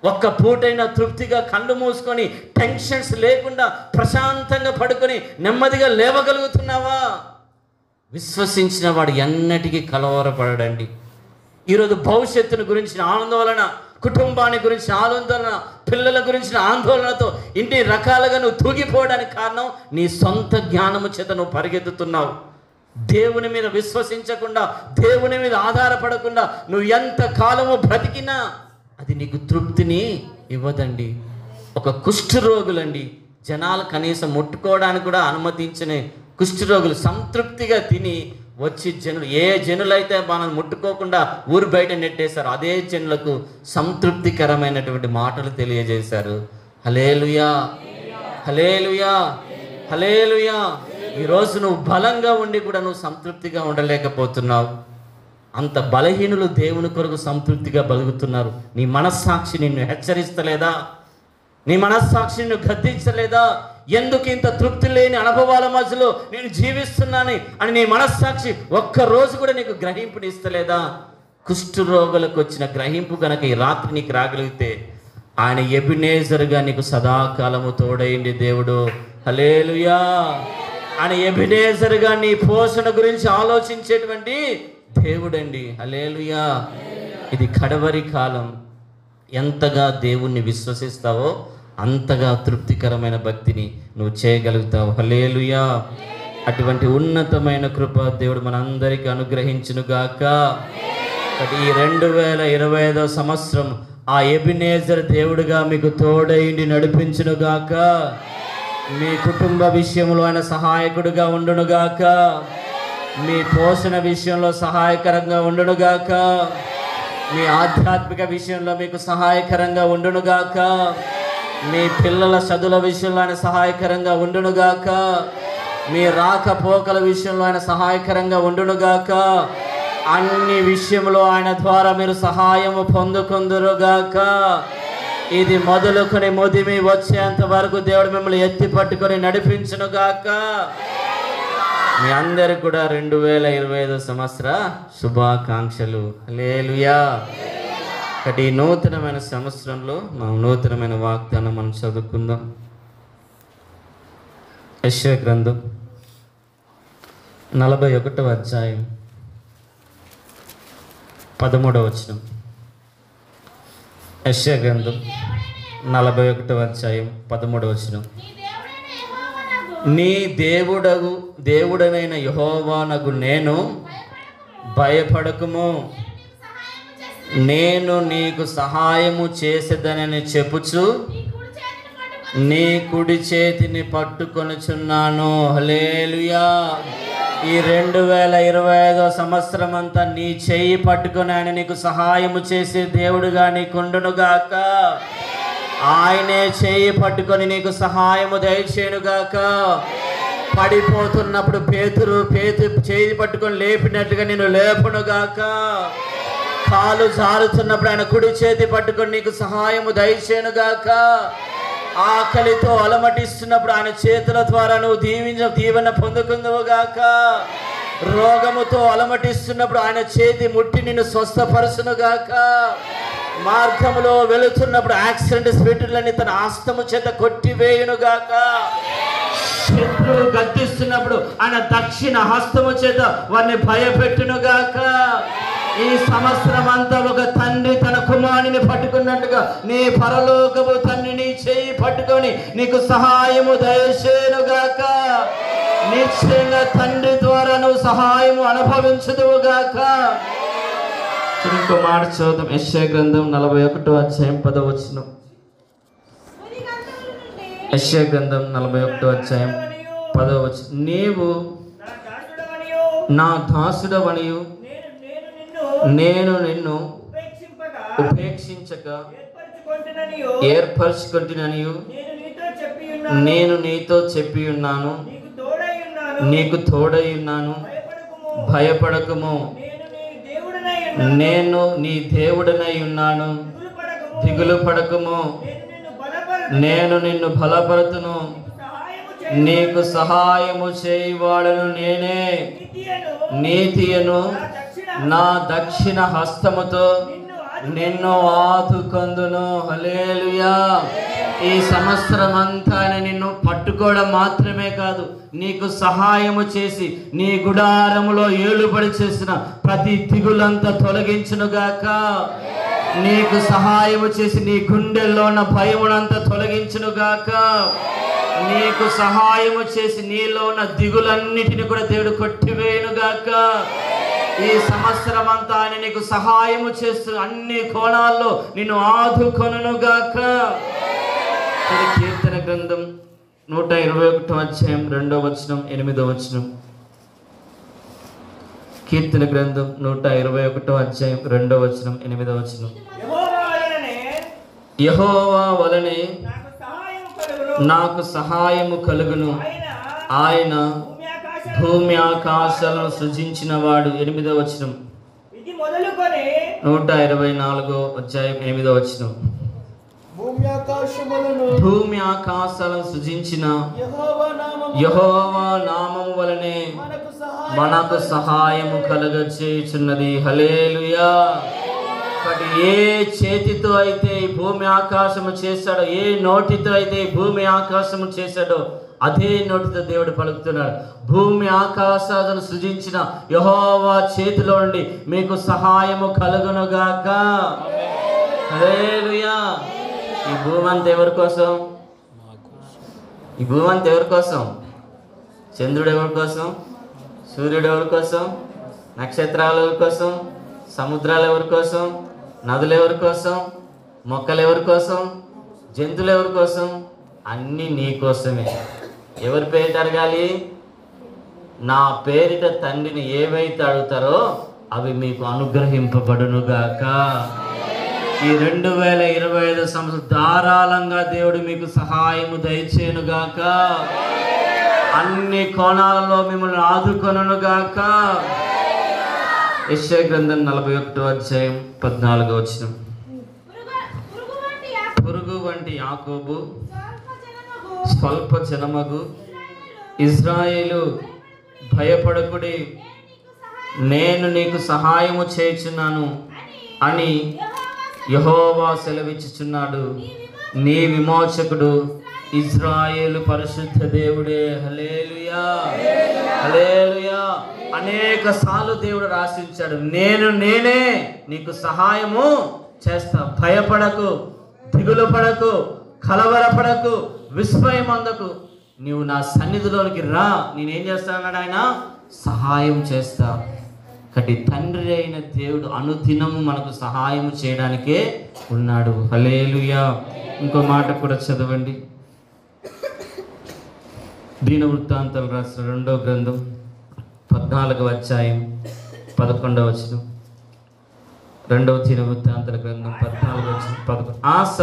ఒక్క పూటైనా తృప్తిగా కళ్ళు మూసుకొని టెన్షన్స్ లేకుండా ప్రశాంతంగా పడుకొని నెమ్మదిగా లేవగలుగుతున్నావా? విశ్వసించిన వాడు ఎన్నటికీ కలవరపడడండి. ఈరోజు భవిష్యత్తును గురించిన ఆందోళన, కుటుంబాన్ని గురించిన ఆందోళన, పిల్లల గురించిన ఆందోళనతో ఇన్ని రకాలుగా నువ్వు తూగిపోవడానికి కారణం నీ సొంత జ్ఞానము చేత నువ్వు పరిగెత్తుతున్నావు. దేవుని మీద విశ్వసించకుండా, దేవుని మీద ఆధారపడకుండా నువ్వు ఎంత కాలము బ్రతికినా అది నీకు తృప్తిని ఇవ్వదండి. ఒక కుష్ఠరోగులండి, జనాలు కనీసం ముట్టుకోవడానికి కూడా అనుమతించని కుష్ఠరోగులు సంతృప్తిగా తిని వచ్చి జనులైతే మనం ముట్టుకోకుండా ఊరు బయట నెట్టేశారు, అదే జనులకు సంతృప్తికరమైనటువంటి మాటలు తెలియజేశారు. హల్లెలూయా. హల్లెలూయా. హల్లెలూయా. ఈరోజు నువ్వు బలంగా ఉండి కూడా నువ్వు సంతృప్తిగా ఉండలేకపోతున్నావు. అంత బలహీనులు దేవుని కొరకు సంతృప్తిగా బతుకుతున్నారు. నీ మనస్సాక్షి నిన్ను హెచ్చరిస్తలేదా? నీ మనస్సాక్షి నిన్ను గద్దించలేదా? ఎందుకు ఇంత తృప్తి లేని అనుభవాల మధ్యలో నేను జీవిస్తున్నాను అని నీ మనస్సాక్షి ఒక్కరోజు కూడా నీకు గ్రహింపుని ఇస్తలేదా? కుష్ఠరోగులకు వచ్చిన గ్రహింపు కనుక ఈ రాత్రి నీకు రాగలిగితే ఆయన ఎబినేజర్గా నీకు సదాకాలము తోడైంది దేవుడు. హల్లెలూయా. ఆయన ఎబినేజర్గా నీ పోషణ గురించి ఆలోచించేటువంటి దేవుడండి. హల్లెలూయా. ఇది కడవరి కాలం. ఎంతగా దేవుణ్ణి విశ్వసిస్తావో అంతగా తృప్తికరమైన భక్తిని నువ్వు చేయగలుగుతావు. హల్లెలూయా. అటువంటి ఉన్నతమైన కృప దేవుడు మనందరికీ అనుగ్రహించునుగాక. ఈ 2025 సంవత్సరం ఆ ఎబినేజర్ దేవుడుగా మీకు తోడైండి నడిపించునుగాక. మీ కుటుంబ విషయంలో ఆయన సహాయకుడిగా ఉండునుగాక. మీ పోషణ విషయంలో సహాయకరంగా ఉండునుగాక. మీ ఆధ్యాత్మిక విషయంలో మీకు సహాయకరంగా ఉండునుగాక. మీ పిల్లల చదువుల విషయంలో ఆయన సహాయకరంగా ఉండునుగాక. మీ రాకపోకల విషయంలో ఆయన సహాయకరంగా ఉండునుగాక. అన్ని విషయంలో ఆయన ద్వారా మీరు సహాయము పొందుకుందురుగాక. ఇది మొదలుకొని ముదిమి వచ్చేంత వరకు దేవుడు మిమ్మల్ని ఎత్తి పట్టుకొని నడిపించునుగాక. మీ అందరికి కూడా 2025 సంవత్సర శుభాకాంక్షలు. హల్లెలూయా. ఈ నూతనమైన సంవత్సరంలో మనం నూతనమైన వాగ్దానం మనం చదువుకుందాం. యెషయా గ్రంథం 41వ అధ్యాయం 13వ వచనం. యెషయా గ్రంథం 41వ అధ్యాయం 13వ వచనం. నీ దేవుడనైన యెహోవానగు నేను, భయపడకుము, నేను నీకు సహాయము చేసేదనని చెప్పుచు నీ కుడి చేతిని పట్టుకొనుచున్నాను. హల్లెలూయా. ఈ 2025 సంవత్సరం అంతా నీ చెయ్యి పట్టుకొని ఆయన నీకు సహాయము చేసే దేవుడుగా నీకుండునుగాక. ఆయనే చేయి పట్టుకొని నీకు సహాయము దయచేయునుగాక. పడిపోతున్నప్పుడు పేతురు చేయి పట్టుకొని లేపినట్టుగా నేను లేపునుగాక. కాలు జారుతున్నప్పుడు ఆయన కుడి చేతి పట్టుకొని నీకు సహాయము దయచేయునుగాక. ఆకలితో అలమటిస్తున్నప్పుడు ఆయన చేతుల ద్వారా నువ్వు దీవెన పొందుకుందువుగాక. రోగముతో అలమటిస్తున్నప్పుడు ఆయన చేతి ముట్టి నిన్ను స్వస్థపరచునుగాక. మార్గములో వెళుతున్నప్పుడు యాక్సిడెంట్ స్పిరిట్లని తన హస్తము చేత కొట్టివేయునుగాక. శత్రువు గద్దిస్తున్నప్పుడు ఆయన దక్షిణ హస్తము చేత వారిని భయపెట్టునుగాక. ఈ సంవత్సరం అంతా ఒక తండ్రి తన కుమారుని పట్టుకున్నట్టుగా నీ పరలోకపు తండ్రి నీ చేయి పట్టుకొని నీకు సహాయము దయచేయునుగాక. నిశ్చయంగా తండ్రి ద్వారా నువ్వు సహాయము అనుభవించుదువుగాక. ఇంకో మాట చదువుతాం. యెషయా గ్రంథం 41వ అధ్యాయం 10వ వచనం. యెషయా గ్రంథం 41వ అధ్యాయం 10వ వచనం. నీవు నా దాసుడవనియు నేను నిన్ను ఉపేక్షించక ఏర్పరచుకొంటిననియు నేను నీతో చెప్పి ఉన్నాను. నీకు తోడై ఉన్నాను. భయపడకుము, నేను నీ దేవుడనై ఉన్నాను. దిగులు పడకుము, నేను నిన్ను బలపరుతును. నీకు సహాయము చేయువాడను నేనే. నీతియను నా దక్షిణ హస్తముతో నిన్ను ఆదుకొందును. హల్లెలూయా. ఈ సంవత్సరం అంతా నిన్ను పట్టుకోవడం మాత్రమే కాదు, నీకు సహాయము చేసి నీ గుడారములో ఏలుబడి చేసిన ప్రతి దిగులంతా తొలగించునుగాక. నీకు సహాయము చేసి నీ గుండెల్లో ఉన్న భయమునంతా తొలగించునుగాక. నీకు సహాయము చేసి నీలో ఉన్న దిగులన్నిటిని కూడా దేవుడు కొట్టివేయునుగాక. ఈ సంవత్సరం అంతా ఆయన నీకు సహాయము చేస్తూ అన్ని కోణాల్లో నిన్ను ఆదుకొనుగాక. కీర్తన గ్రంథం 121వ అధ్యాయం 2వ వచనం 8వ వచనం. కీర్తన గ్రంథం 121వ అధ్యాయం 2వ వచనం 8వ వచనం. యెహోవా వలనే నాకు సహాయము కలుగును. ఆయన భూమి ఆకాశాలను సృజించిన వాడు. 8వ వచనం. 124వ అధ్యాయం 8వ వచనం. భూమి ఆకాశాలను సృజించిన యెహోవా నామము వలనే మనకు సహాయము కలుగచేయుచున్నది. హల్లెలూయా. కాబట్టి ఏ చేతితో అయితే ఈ భూమి ఆకాశము చేశాడో, ఏ నోటితో అయితే ఈ భూమి ఆకాశము చేశాడో అదే నోటితో దేవుడు పలుకుతున్నాడు. భూమి ఆకాశాలను సృజించిన యెహోవా చేతిలో నుండి మీకు సహాయము కలుగునుగాక. హల్లెలూయా. ఈ భూమి అంతా ఎవరి కోసం? ఈ భూమి అంతా ఎవరి కోసం? చంద్రుడు ఎవరి కోసం? సూర్యుడు ఎవరి కోసం? నక్షత్రాలు ఎవరి కోసం? సముద్రాలు ఎవరి కోసం? నదులు ఎవరి కోసం? మొక్కలు ఎవరి కోసం? జంతువులు ఎవరి కోసం? అన్నీ నీ కోసమే. ఎవరి పేరిట అడగాలి? నా పేరిట తండ్రిని ఏవైతే అడుగుతారో అవి మీకు అనుగ్రహింపబడునుగాక. ఈ 2025 సంవత్సరం ధారాళంగా దేవుడు మీకు సహాయము దయచేయునుగాక. అన్ని కోణాలలో మిమ్మల్ని ఆదుకొనుగాక. యెషయా గ్రంథం 41వ అధ్యాయం 14వ వచనం. పురుగు వంటి యాకోబు, స్వల్ప జనమగు ఇజ్రాయేలు, భయపడకుడి, నేను నీకు సహాయము చేయుచున్నాను అని యెహోవా సెలవిచ్చుచున్నాడు. నీ విమోచకుడు ఇజ్రాయేలు పరిశుద్ధ దేవుడే. హల్లెలూయా, హల్లెలూయా. అనేక సార్లు దేవుడు రాసించాడు, నేనే నీకు సహాయము చేస్తా. భయపడకు, దిగులు పడకు, కలవరపడకు, విస్మయమందకు. నీవు నా సన్నిధిలోనికి రా, నేనేం చేస్తానన్నాడు ఆయన? సహాయం చేస్తా. కాబట్టి తండ్రి అయిన దేవుడు అనుదినము మనకు సహాయం చేయడానికే ఉన్నాడు. హల్లెలూయా. ఇంకో మాట కూడా చదవండి. దీనవృత్తాంతాలు రాసిన 2వ గ్రంథం 14వ అధ్యాయం 11వ వచనం. 2వ దినవృత్తాంతాల గ్రంథం 14వ వచనం 11. ఆస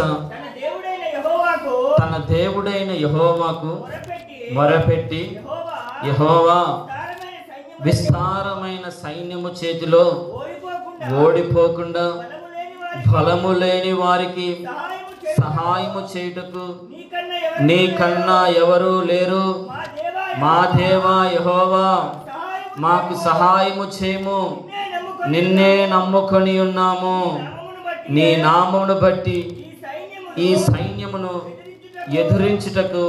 తన దేవుడైన యెహోవాకు మొరపెట్టి యెహోవా విస్తారమైన సైన్యము చేతిలో ఓడిపోకుండా బలము లేని వారికి సహాయము చేయుటకు నీకన్నా ఎవరు లేరు. మా దేవా యెహోవా, మాకు సహాయము చేయము. నిన్నే నమ్ముకొని ఉన్నాము. నీ నామమును బట్టి ఈ సైన్యమును ఎదురించుటకు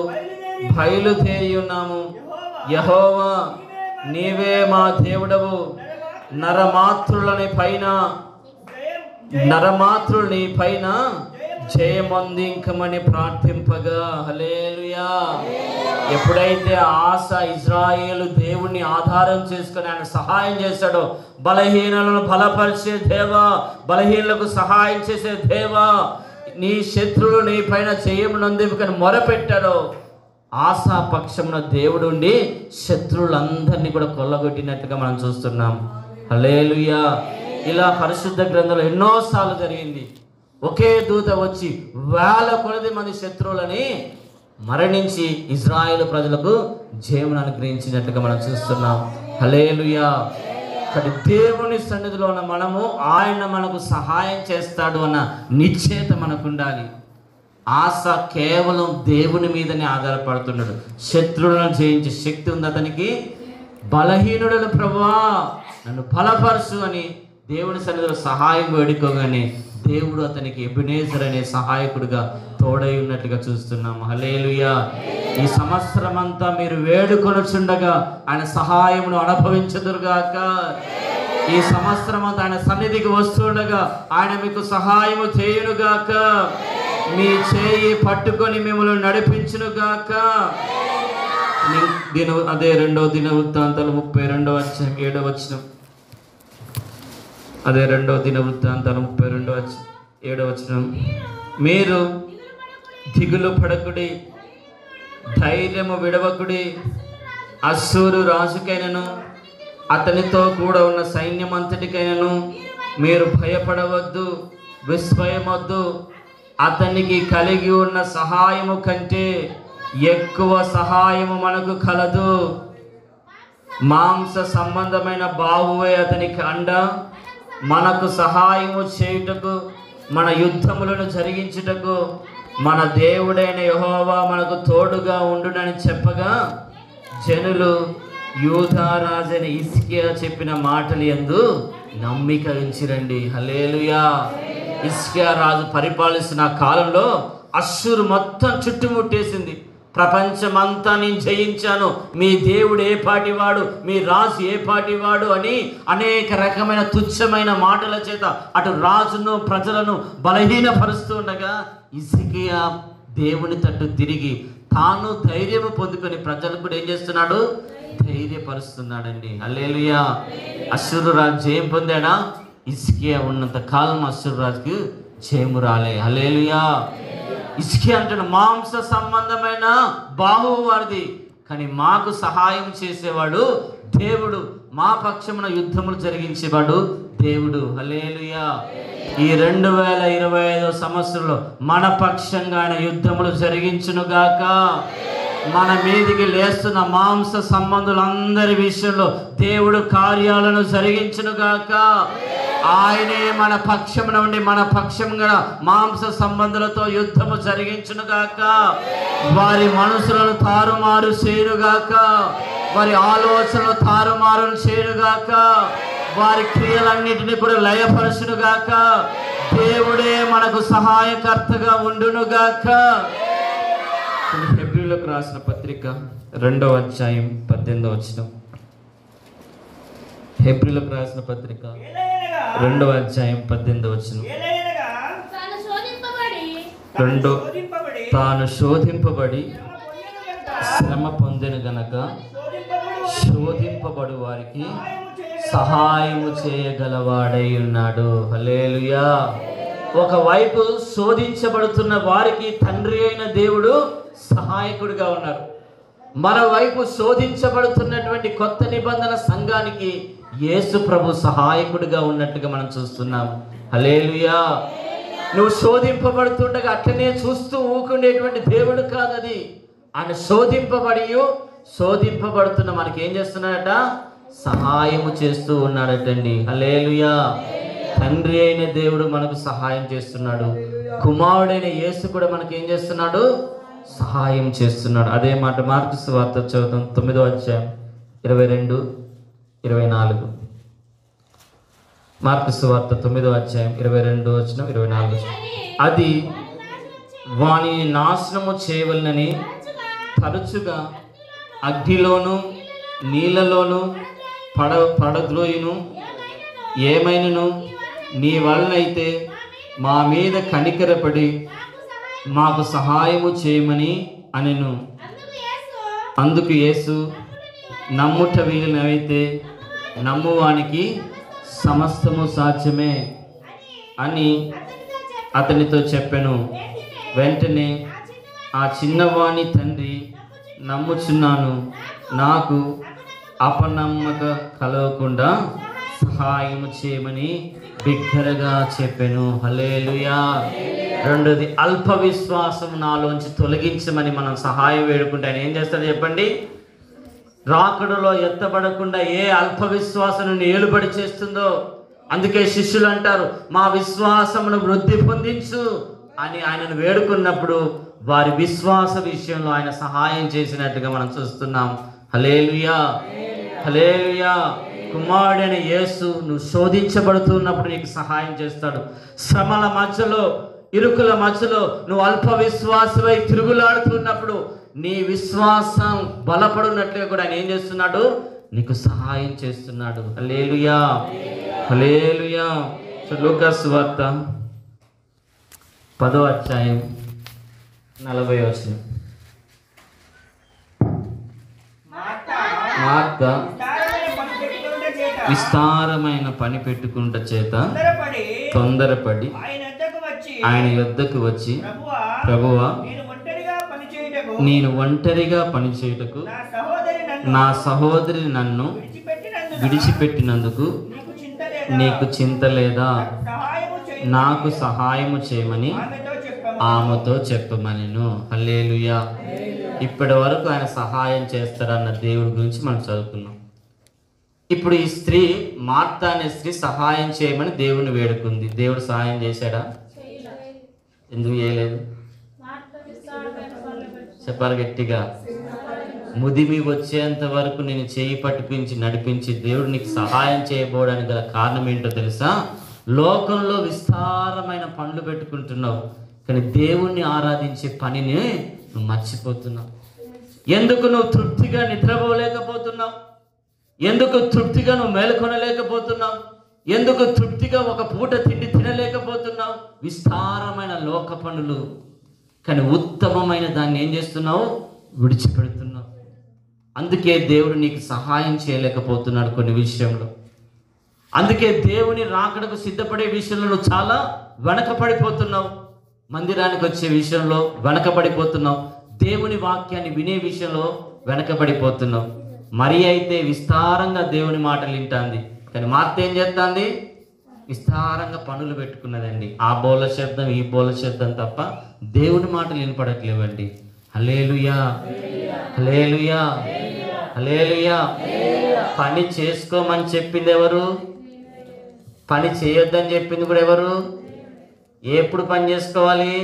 బయలుదేరి ఉన్నాము. యెహోవా, నీవే మా దేవుడవు. నరమాతృలని పైన జయమందింకమని ప్రార్థింపగా. హల్లెలూయా. ఎప్పుడైతే ఆస ఇజ్రాయేలు దేవుణ్ణి ఆధారం చేసుకుని ఆయన సహాయం చేశాడో, బలహీనులను బలపరిచే దేవా, బలహీనులకు సహాయం చేసే దేవా, నీ శత్రువులు నీ పైన జయమునందింపుకని మొరపెట్టాడో, ఆసా పక్షమున దేవుడు ఉండి శత్రువులందరినీ కూడా కొల్లగొట్టినట్టుగా మనం చూస్తున్నాం. హల్లెలూయా. ఇలా పరిశుద్ధ గ్రంథంలో ఎన్నోసార్లు జరిగింది. ఒకే దూత వచ్చి వేల కొలది మంది శత్రువులని మరణించి ఇజ్రాయేలు ప్రజలకు జయమును అనుగ్రహించినట్లుగా మనం చూస్తున్నాం. హల్లెలూయా. కానీ దేవుని సన్నిధిలో ఉన్న మనము ఆయన మనకు సహాయం చేస్తాడు అన్న నిశ్చయత మనకు ఉండాలి. ఆస కేవలం దేవుని మీదనే ఆధారపడుతున్నాడు. శత్రువులను జయించే శక్తి ఉంది అతనికి. బలహీనుడను ప్రభువా నన్ను బలపరచు అని దేవుని సన్నిధిలో సహాయం వేడుకోగానే దేవుడు అతనికి ఎబెనేజర్ అనే సహాయకుడిగా తోడై ఉన్నట్లుగా చూస్తున్నాము. హల్లెలూయా. ఈ సంవత్సరం అంతా మీరు వేడుకొనుచుండగా ఆయన సహాయమును అనుభవించుదురుగాక. ఈ సంవత్సరం అంతా ఆయన సన్నిధికి వస్తుండగా ఆయన మీకు సహాయము చేయునుగాక. మీ చేయి పట్టుకొని మిమ్మల్ని నడిపించునుగాక. అదే 2వ దినవృత్తాంతాలు 32వ అధ్యాయం 7వ వచనం. అదే 2వ దినవృత్తాంతాలు 32వ 7వ వచనం. మీరు దిగులు పడకుడి, ధైర్యము విడవకుడి. అశ్షూరు రాజుకైనను అతనితో కూడా ఉన్న సైన్యమంతటికైనను మీరు భయపడవద్దు, విస్మయమొద్దు. అతనికి కలిగి ఉన్న సహాయము కంటే ఎక్కువ సహాయము మనకు కలదు. మాంస సంబంధమైన బాహువే అతనికి అండ. మనకు సహాయము చేయుటకు, మన యుద్ధములను జరిగించుటకు మన దేవుడైన యెహోవా మనకు తోడుగా ఉండునని చెప్పగా జనులు యూదా రాజైన హిజ్కియా చెప్పిన మాటలు యందు నమ్మిక ఉంచిరండి. హల్లెలూయా. హిజ్కియా రాజు పరిపాలిస్తున్న కాలంలో అశ్షూరు మొత్తం చుట్టుముట్టేసింది. ప్రపంచమంతా నేను జయించాను, మీ దేవుడు ఏ పాటివాడు, మీ రాజు ఏ పాటివాడు అని అనేక రకమైన తుచ్చమైన మాటల చేత అటు రాజును ప్రజలను బలహీనపరుస్తూ ఉండగా హిజ్కియా దేవుని తట్టు తిరిగి తాను ధైర్యము పొందుకొని ప్రజలకు కూడా ఏం చేస్తున్నాడు? ధైర్యపరుస్తున్నాడండి. హల్లెలూయా. అశ్షూరు రాజు జయం పొందాడా? హిజ్కియా ఉన్నంత కాలం అశ్షూరు రాజుకి జయము రాలే. హల్లెలూయా. హిజ్కియా అంటాడు, మాంస సంబంధమైన బాహువు వారిది, కానీ మాకు సహాయం చేసేవాడు దేవుడు, మా పక్షమున యుద్ధములు జరిగించేవాడు దేవుడు. హల్లెలూయా. ఈ 2025 సంవత్సరంలో మన పక్షంగా ఆయన యుద్ధములు జరిగించునుగాక. మన మీదికి లేస్తున్న మాంస సంబంధులందరి విషయంలో దేవుడు కార్యాలను జరిగించునుగాక. ఆయనే మన పక్షమున ఉండి మన పక్షంగా మాంస సంబంధులతో యుద్ధము జరిగించునుగాక. వారి మనసులను తారుమారు చేయునుగాక, వారి ఆలోచనలు తారుమారు చేయునుగాక, వారి క్రియలన్నిటిని కూడా లయపరచునుగాక. దేవుడే మనకు సహాయకర్తగా ఉండునుగాక. హెబ్రీయులకు రాసిన పత్రిక 2వ అధ్యాయం 18వ వచనం. హెబ్రీయులకు రాసిన పత్రిక 2వ అధ్యాయం 18వ వచనం. తాను శోధింపబడి శ్రమ పొందెను గనక శోధింపబడు వారికి సహాయము చేయగలవాడై ఉన్నాడు. హల్లెలూయా. ఒకవైపు శోధించబడుతున్న వారికి తండ్రి అయిన దేవుడు సహాయకుడిగా ఉన్నారు. మరోవైపు శోధించబడుతున్నటువంటి కొత్త నిబంధన సంఘానికి యేసు ప్రభు సహాయకుడిగా ఉన్నట్టుగా మనం చూస్తున్నాం. హల్లెలూయా. నువ్వు శోధింపబడుతుండగా అట్లనే చూస్తూ ఊకుండేటువంటి దేవుడు కాదది. ఆయన శోధింపబడుతున్న మనకి ఏం చేస్తున్నాడట? సహాయము చేస్తూ ఉన్నాడటండి. హల్లెలూయా. తండ్రి అయిన దేవుడు మనకు సహాయం చేస్తున్నాడు. కుమారుడైన యేసు కూడా మనకి ఏం చేస్తున్నాడు? సహాయం చేస్తున్నాడు. అదే మాట మార్కు సువార్త చదువుతాం 9వ అధ్యాయం 22, 24. మార్కు సువార్త 9వ అధ్యాయం 22 వచనం 24. అది వానిని నాశనము చేయవలనని తరచుగా అగ్నిలోను నీళ్ళలోను పడద్రోయును. ఏమైనను నీ వలనైతే మా మీద కనికరపడి మాకు సహాయము చేయమని అనెను. అందుకు యేసు, నమ్ముట వీలునైతే నమ్మువానికి సమస్తము సాధ్యమే అని అతనితో చెప్పెను. వెంటనే ఆ చిన్నవాని తండ్రి, నమ్ముచున్నాను, నాకు అపనమ్మక కలగకుండా సహాయము చేయమని బిగ్గరగా చెప్పెను. హల్లెలూయా. రెండోది, అల్ప విశ్వాసం నాలోంచి తొలగించమని మనం సహాయం వేడుకుంటే ఆయన ఏం చేస్తాడు చెప్పండి? రాకడలో ఎత్తబడకుండా ఏ అల్ప విశ్వాసం ఏలుబడి చేస్తుందో, అందుకే శిష్యులు అంటారు, మా విశ్వాసమును వృద్ధి పొందించు అని ఆయనను వేడుకున్నప్పుడు వారి విశ్వాస విషయంలో ఆయన సహాయం చేసినట్టుగా మనం చూస్తున్నాం. హల్లెలూయా. హల్లెలూయా. కుమారుడైన యేసు నువ్వు శోధించబడుతున్నప్పుడు నీకు సహాయం చేస్తాడు. శ్రమల మధ్యలో, ఇరుకుల మధ్యలో నువ్వు అల్ప విశ్వాసమై తిరుగులాడుతున్నప్పుడు నీ విశ్వాసం బలపడినట్లుగా కూడా ఆయన ఏం చేస్తున్నాడు? నీకు సహాయం చేస్తున్నాడు. హల్లెలూయా. హల్లెలూయా. లూకా సువార్త 10వ అధ్యాయం 40వ వచనం. మార్త విస్తారమైన పని పెట్టుకుంట చేత తొందరపడి ఆయన యొద్దకు వచ్చి, ప్రభువా, నేను ఒంటరిగా పని చేయుటకు నా సహోదరి నన్ను విడిచిపెట్టినందుకు నీకు చింత లేదా? నాకు సహాయము చేయమని ఆమెతో చెప్పమనెను. హల్లెలూయా. ఇప్పటి వరకు ఆయన సహాయం చేస్తారన్న దేవుడి గురించి మనం చదువుకున్నాం. ఇప్పుడు ఈ స్త్రీ, మార్త అనే స్త్రీ సహాయం చేయమని దేవుని వేడుకుంది. దేవుడు సహాయం చేశాడా? ఎందుకు చేయలేదు? చెప్పాలి గట్టిగా. ముదిమి వచ్చేంత వరకు నేను చేయి పట్టుపించి నడిపించి దేవుడు నీకు సహాయం చేయబోవడానికి గల కారణం ఏంటో తెలుసా? లోకంలో విస్తారమైన పనులు పెట్టుకుంటున్నావు, కానీ దేవుణ్ణి ఆరాధించే పనిని నువ్వు మర్చిపోతున్నావు. ఎందుకు నువ్వు తృప్తిగా నిద్రపోలేకపోతున్నావు? ఎందుకు తృప్తిగా నువ్వు మేలుకొనలేకపోతున్నావు? ఎందుకు తృప్తిగా ఒక పూట తిండి తినలేకపోతున్నావు? విస్తారమైన లోక పనులు, కానీ ఉత్తమమైన దాన్ని ఏం చేస్తున్నావు? విడిచిపెడుతున్నావు. అందుకే దేవుడు నీకు సహాయం చేయలేకపోతున్నాడు కొన్ని విషయంలో. అందుకే దేవుని రాకడకు సిద్ధపడే విషయంలో నువ్వు చాలా వెనకపడిపోతున్నావు. మందిరానికి వచ్చే విషయంలో వెనకబడిపోతున్నావు. దేవుని వాక్యాన్ని వినే విషయంలో వెనకబడిపోతున్నావు. మరి అయితే విస్తారంగా దేవుని మాటలు వింటాంది, కానీ మార్త ఏం చేస్తుంది? విస్తారంగా పనులు పెట్టుకున్నదండి. ఆ బోల శబ్దం ఈ బోల శబ్దం తప్ప దేవుని మాటలు వినపడట్లేవండి. హల్లెలూయా, హల్లెలూయా, హల్లెలూయా. పని చేసుకోమని చెప్పింది ఎవరు? పని చేయొద్దని చెప్పింది కూడా ఎవరు? ఎప్పుడు పని చేసుకోవాలి?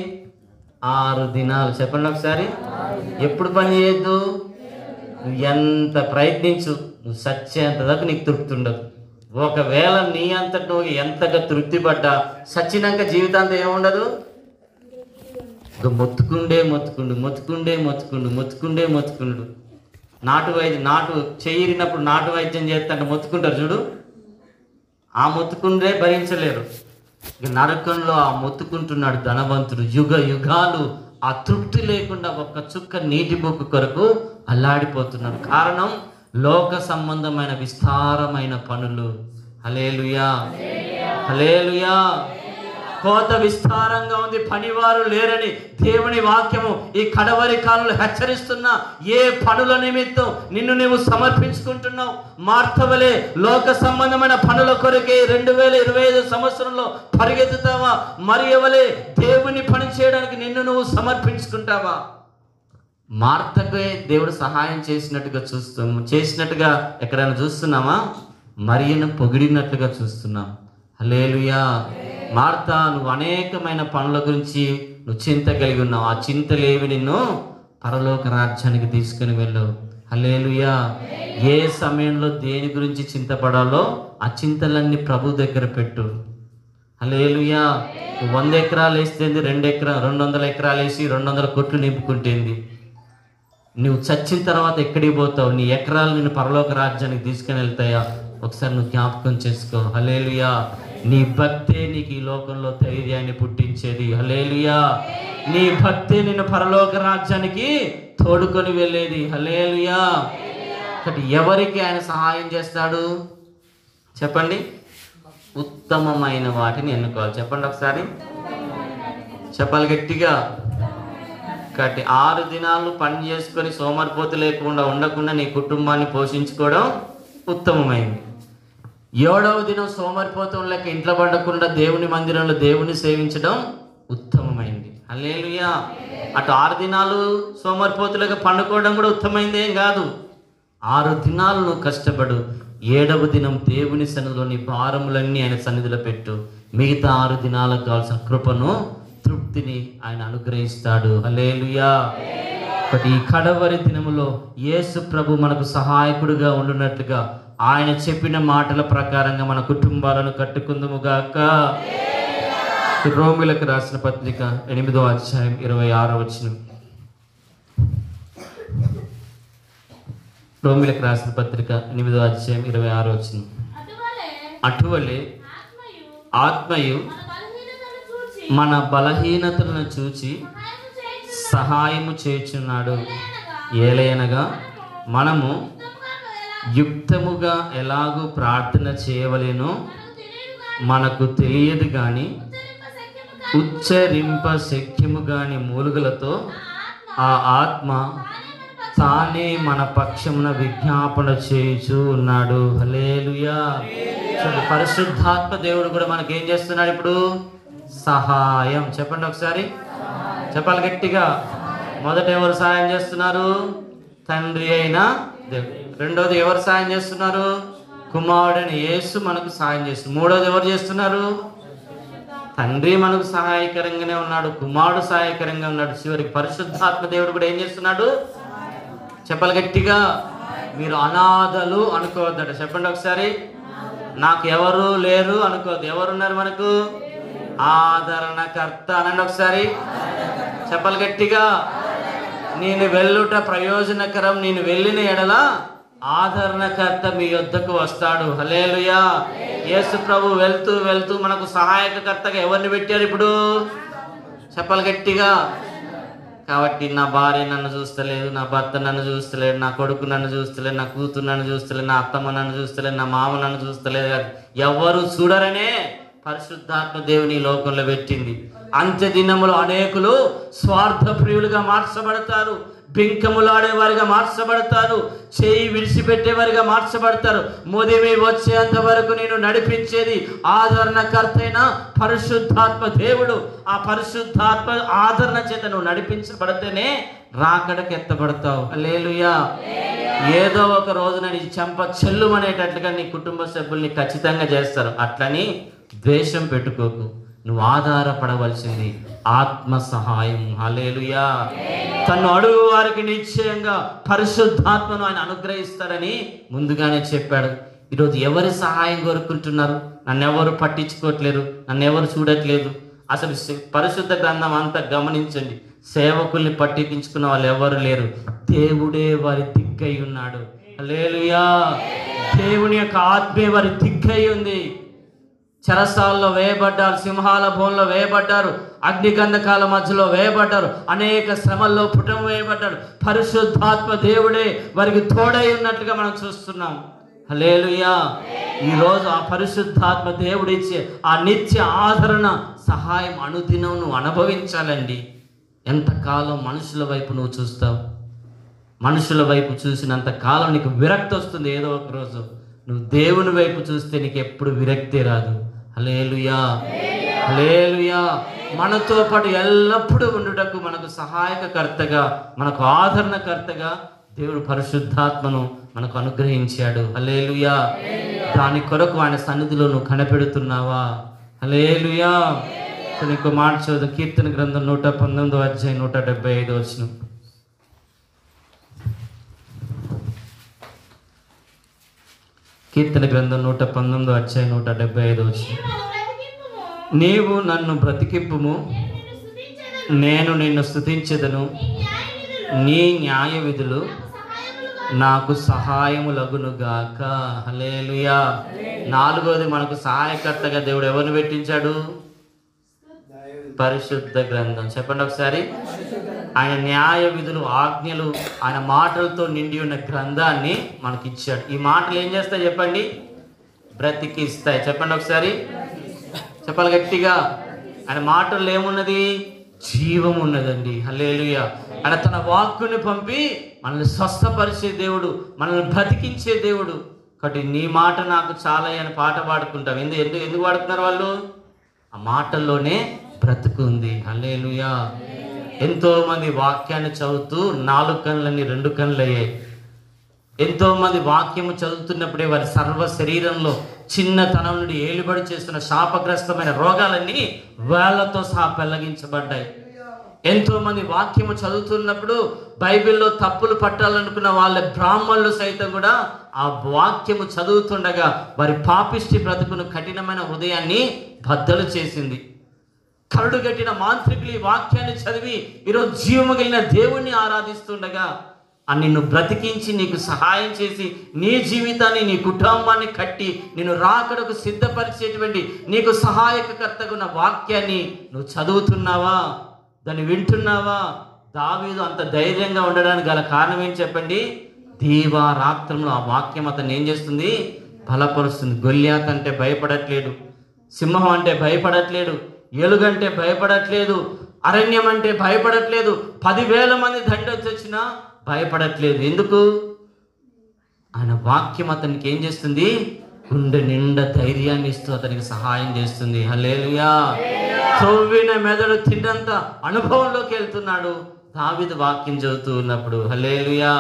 6 దినాలు. చెప్పండి ఒకసారి. ఎప్పుడు పని చేయొద్దు? నువ్వు ఎంత ప్రయత్నించు, నువ్వు సచ్చేంత దాకా నీకు తృప్తి ఉండదు. ఒకవేళ నీ అంతటి నువ్వు ఎంతగా తృప్తి పడ్డా సచ్చినాక జీవితాంతం ఏముండదు. మొత్తుకుండు. నాటు చేయిరినప్పుడు నాటు వైద్యం చేస్తాంటే మొత్తుకుంటారు చూడు, ఆ మొత్తుకుండే భరించలేరు. ఇక నరకంలో ఆ మొత్తుకుంటున్నాడు ధనవంతుడు. యుగాలు ఆ తృప్తి లేకుండా ఒక్క చుక్క నీటి బొక్కు కొరకు అల్లాడిపోతున్నాడు. కారణం లోక సంబంధమైన విస్తారమైన పనులు. హల్లెలూయా, హల్లెలూయా. కోత విస్తారంగా ఉంది, పనివారు లేరని దేవుని వాక్యము ఈ కడవరి కాలంలో హెచ్చరిస్తున్న ఏ పనుల నిమిత్తం నిన్ను నీవు సమర్పించుకుంటున్నావు? మార్తవలే లోక సంబంధమైన పనుల కొరకే 2025 సంవత్సరంలో పరిగెత్తుతావా? మరి ఎవలే దేవుని పని చేయడానికి నిన్ను నువ్వు సమర్పించుకుంటావా? మార్తకే దేవుడు సహాయం చేసినట్టుగా ఎక్కడైనా చూస్తున్నామా? మరియను పొగిడినట్లుగా చూస్తున్నాం. హల్లెలూయా. మార్త, నువ్వు అనేకమైన పనుల గురించి నువ్వు చింత కలిగి ఉన్నావు. ఆ చింతలేవి నిన్ను పరలోక రాజ్యానికి తీసుకుని వెళ్ళవు. హల్లెలూయా. ఏ సమయంలో దేని గురించి చింతపడాలో ఆ చింతలన్నీ ప్రభు దగ్గర పెట్టు. హల్లెలూయా. 100 ఎకరాలు వేస్తేంది 200 ఎకరాలు వేసి 200 కోట్లు నింపుకుంటేంది. నువ్వు చచ్చిన తర్వాత ఎక్కడికి పోతావు? నీ ఎకరాలు నిన్ను పరలోక రాజ్యానికి తీసుకుని వెళ్తాయా? ఒకసారి నువ్వు జ్ఞాపకం చేసుకో. హల్లెలూయా. నీ భక్తే నీకు ఈ లోకంలో ధైర్యాన్ని పుట్టించేది. హల్లెలూయా. నీ భక్తే నిన్ను పరలోక రాజ్యానికి తోడుకొని వెళ్ళేది. హల్లెలూయా. కాబట్టి ఎవరికి ఆయన సహాయం చేస్తాడు చెప్పండి? ఉత్తమమైన వాటిని ఎన్నుకోవాలి. చెప్పండి ఒకసారి, చెప్పాలి గట్టిగా. కాబట్టి 6 దినాలు పని చేసుకొని సోమరిపోతు లేకుండా ఉండకుండా నీ కుటుంబాన్ని పోషించుకోవడం ఉత్తమమైంది. 7వ దినం సోమరిపోతం లేక ఇంట్లో పడకుండా దేవుని మందిరంలో దేవుని సేవించడం ఉత్తమమైంది. హల్లెలూయా. అటు 6 దినాలు సోమరిపోతులుగా పండుకోవడం కూడా ఉత్తమైంది ఏం కాదు. 6 దినాలు నువ్వు కష్టపడు. 7వ దినం దేవుని సన్నిధిలో నీ భారములన్నీ ఆయన సన్నిధిలో పెట్టు. మిగతా 6 దినాలకు కావాల్సిన కృపను, తృప్తిని ఆయన అనుగ్రహిస్తాడు. హల్లెలూయా. బట్ ఈ కడవరి దినములో యేసు ప్రభు మనకు సహాయకుడిగా ఉండునట్లుగా ఆయన చెప్పిన మాటల ప్రకారంగా మన కుటుంబాలను కట్టుకుందుముగాక. రోమీయులకు రాసిన పత్రిక 8వ అధ్యాయం 26వ వచనం. రోమీయులకు రాసిన పత్రిక 8వ అధ్యాయం 26వ వచనం. అటువలే ఆత్మయు మన బలహీనతలను చూచి సహాయము చేయుచున్నాడు. ఏలయనగా మనము యుక్తముగా ఎలాగూ ప్రార్థన చేయవలెనో మనకు తెలియదు కానీ ఉచ్చరింప శక్యము కాని మూలుగులతో ఆ ఆత్మ తానే మన పక్షమున విజ్ఞాపన చేయుచు ఉన్నాడు. హల్లెలూయా. పరిశుద్ధాత్మ దేవుడు కూడా మనకేం చేస్తున్నాడు ఇప్పుడు? సహాయం. చెప్పండి ఒకసారి, చెప్పాలి గట్టిగా. మొదట ఎవరు సహాయం చేస్తున్నారు? తండ్రి అయిన దేవుడు. రెండోది ఎవరు సహాయం చేస్తున్నారు? కుమారుడైన యేసు మనకు సహాయం చేస్తున్నారు. మూడోది ఎవరు చేస్తున్నారు? తండ్రి మనకు సహాయకరంగానే ఉన్నాడు, కుమారుడు సహాయకరంగా ఉన్నాడు. చివరికి పరిశుద్ధాత్మ దేవుడు కూడా ఏం చేస్తున్నాడు? చెప్పాలి గట్టిగా. మీరు అనాథలు అనుకోవద్దట. చెప్పండి ఒకసారి, నాకు ఎవరు లేరు అనుకోవద్దు. ఎవరున్నారు మనకు? ఆదరణకర్త అనండి ఒకసారి, చెప్పాలి గట్టిగా. నేను వెళ్ళుట ప్రయోజనకరం, నేను వెళ్ళిన ఎడల ఆదరణకర్త మీ యొద్దకు వస్తాడు. హల్లెలూయా. యేసు ప్రభు వెళ్తూ వెళ్తూ మనకు సహాయకర్తగా ఎవరిని పెట్టారు ఇప్పుడు? చెప్పాలి గట్టిగా. కాబట్టి నా భార్య నన్ను చూస్తలేదు, నా భర్త నన్ను చూస్తలేడు, నా కొడుకు నన్ను చూస్తలేదు, నా కూతురు నన్ను చూస్తలేదు, నా అత్తమ్మ నన్ను చూస్తలేదు, నా మామ నన్ను చూస్తలేదు. ఎవరు చూడరనే పరిశుద్ధాత్మ దేవుని లోకంలో పెట్టింది. అంత్య దినములో అనేకులు స్వార్థ ప్రియులుగా మార్చబడతారు. బింకములాడేవారిగా మార్చబడతారు, చేయి విడిచిపెట్టేవారిగా మార్చబడతారు. ముదిమి వచ్చేంత వరకు నేను నడిపించేది ఆదరణకర్త అయిన పరిశుద్ధాత్మ దేవుడు. ఆ పరిశుద్ధాత్మ ఆదరణ చేత నువ్వు నడిపించబడితేనే రాకడకు ఎత్తబడతావు. హల్లెలూయా. ఏదో ఒక రోజున నీ చెంప చెల్లుమనేటట్లుగా నీ కుటుంబ సభ్యుల్ని ఖచ్చితంగా చేస్తారు. అట్లని ద్వేషం పెట్టుకోకు. నువ్వు ఆధారపడవలసింది ఆత్మ సహాయం. హల్లెలూయా. తను అడుగు వారికి నిశ్చయంగా పరిశుద్ధాత్మను ఆయన అనుగ్రహిస్తారని ముందుగానే చెప్పాడు. ఈరోజు ఎవరి సహాయం కోరుకుంటున్నారు? నన్ను ఎవరు పట్టించుకోవట్లేరు, నన్ను ఎవరు చూడట్లేదు. అసలు పరిశుద్ధ గ్రంథం అంతా గమనించండి. సేవకుల్ని పట్టించుకున్న వాళ్ళు ఎవరు లేరు. దేవుడే వారి దిక్కై ఉన్నాడు. హల్లెలూయా. దేవుని యొక్క ఆత్మే వారి దిక్కై ఉంది. చెరసాల్లో వేయబడ్డారు, సింహాల బోన్లో వేయబడ్డారు, అగ్నిగంధకాల మధ్యలో వేయబడ్డారు, అనేక శ్రమల్లో పుటం వేయబడ్డాడు. పరిశుద్ధాత్మ దేవుడే వారికి తోడై ఉన్నట్లుగా మనం చూస్తున్నాం. హల్లెలూయా. ఈరోజు ఆ పరిశుద్ధాత్మ దేవుడు ఇచ్చే ఆ నిత్య ఆదరణ సహాయం అనుదినం నువ్వు అనుభవించాలండి. ఎంతకాలం మనుషుల వైపు నువ్వు చూస్తావు? మనుషుల వైపు చూసినంత కాలం నీకు విరక్తి వస్తుంది. ఏదో ఒక రోజు నువ్వు దేవుని వైపు చూస్తే నీకు ఎప్పుడు విరక్తి రాదు. హల్లెలూయా. హల్లెలూయా. మనతో పాటు ఎల్లప్పుడూ ఉండుటకు మనకు సహాయకర్తగా, మనకు ఆదరణకర్తగా దేవుడు పరిశుద్ధాత్మను మనకు అనుగ్రహించాడు. హల్లెలూయా. దాని కొరకు ఆయన సన్నిధిలో నువ్వు కనపెడుతున్నావా? హల్లెలూయా. ఇంకో మాట చదువు. కీర్తన గ్రంథం 119వ అధ్యాయం 175వ వచనం. కీర్తన గ్రంథం 119వ అధ్యాయం 175వ వచనం. నీవు నన్ను బ్రతికింపుము, నేను నిన్ను స్తుతించెదను, నీ న్యాయ విధులు నాకు సహాయములగునుగాక. హల్లెలూయా. నాలుగోది, మనకు సహాయకర్తగా దేవుడు ఎవరిని పెట్టించాడు? పరిశుద్ధ గ్రంథం. చెప్పండి ఒకసారి. ఆయన న్యాయ విధులు, ఆజ్ఞలు, ఆయన మాటలతో నిండి ఉన్న గ్రంథాన్ని మనకి ఇచ్చాడు. ఈ మాటలు ఏం చేస్తాయి చెప్పండి? బ్రతికిస్తాయి. చెప్పండి ఒకసారి. చెప్పాలి గట్టిగా. ఆయన మాటల్లో ఏమున్నది? జీవం ఉన్నదండి. హల్లెలూయా. ఆయన తన వాక్కుని పంపి మనల్ని స్వస్థపరిచే దేవుడు, మనల్ని బ్రతికించే దేవుడు. కాబట్టి నీ మాట నాకు చాలా అని పాట పాడుకుంటాం. ఎందుకు పాడుతున్నారు వాళ్ళు? ఆ మాటల్లోనే బ్రతుకు ఉంది. హల్లెలూయా. ఎంతోమంది వాక్యాన్ని చదువుతూ 4 కళ్ళని 2 కళ్ళు అయ్యాయి. ఎంతోమంది వాక్యము చదువుతున్నప్పుడే వారి సర్వ శరీరంలో చిన్నతనం నుండి ఏలుబడి చేస్తున్న శాపగ్రస్తమైన రోగాలన్నీ వేళ్లతో సహా పెళ్లగించబడ్డాయి. ఎంతోమంది వాక్యము చదువుతున్నప్పుడు బైబిల్లో తప్పులు పట్టాలనుకున్న వాళ్ళ బ్రాహ్మణులు సైతం కూడా ఆ వాక్యము చదువుతుండగా వారి పాపిష్టి బ్రతుకును, కఠినమైన హృదయాన్ని బద్దలు చేసింది. కరుడు గట్టిన మాంత్రికులు ఈ వాక్యాన్ని చదివి ఈరోజు జీవము కలిగిన దేవుణ్ణి ఆరాధిస్తుండగా నిన్ను బ్రతికించి నీకు సహాయం చేసి నీ జీవితాన్ని, నీ కుటుంబాన్ని కట్టి నిన్ను రాకడకు సిద్ధపరిచేటువంటి నీకు సహాయకర్తగా ఉన్న వాక్యాన్ని నువ్వు చదువుతున్నావా? దాన్ని వింటున్నావా? దావీదు అంత ధైర్యంగా ఉండడానికి గల కారణం ఏం చెప్పండి? దీవారాత్రంలో ఆ వాక్యం అతన్ని ఏం చేస్తుంది? బలపరుస్తుంది. గొల్యాత్ అంటే భయపడట్లేడు, సింహం అంటే భయపడట్లేడు, ఎలుగంటే భయపడట్లేదు, అరణ్యం అంటే భయపడట్లేదు, 10,000 మంది దండొచ్చి వచ్చినా భయపడట్లేదు. ఎందుకు? ఆయన వాక్యం అతనికి ఏం చేస్తుంది? గుండె నిండా ధైర్యాన్ని ఇస్తూ అతనికి సహాయం చేస్తుంది. హల్లెలూయా. త్రొవ్విన మెదడు తిన్నంత అనుభవంలోకి వెళ్తున్నాడు దావీదు వాక్యం చదువుతూ ఉన్నప్పుడు. హల్లెలూయా.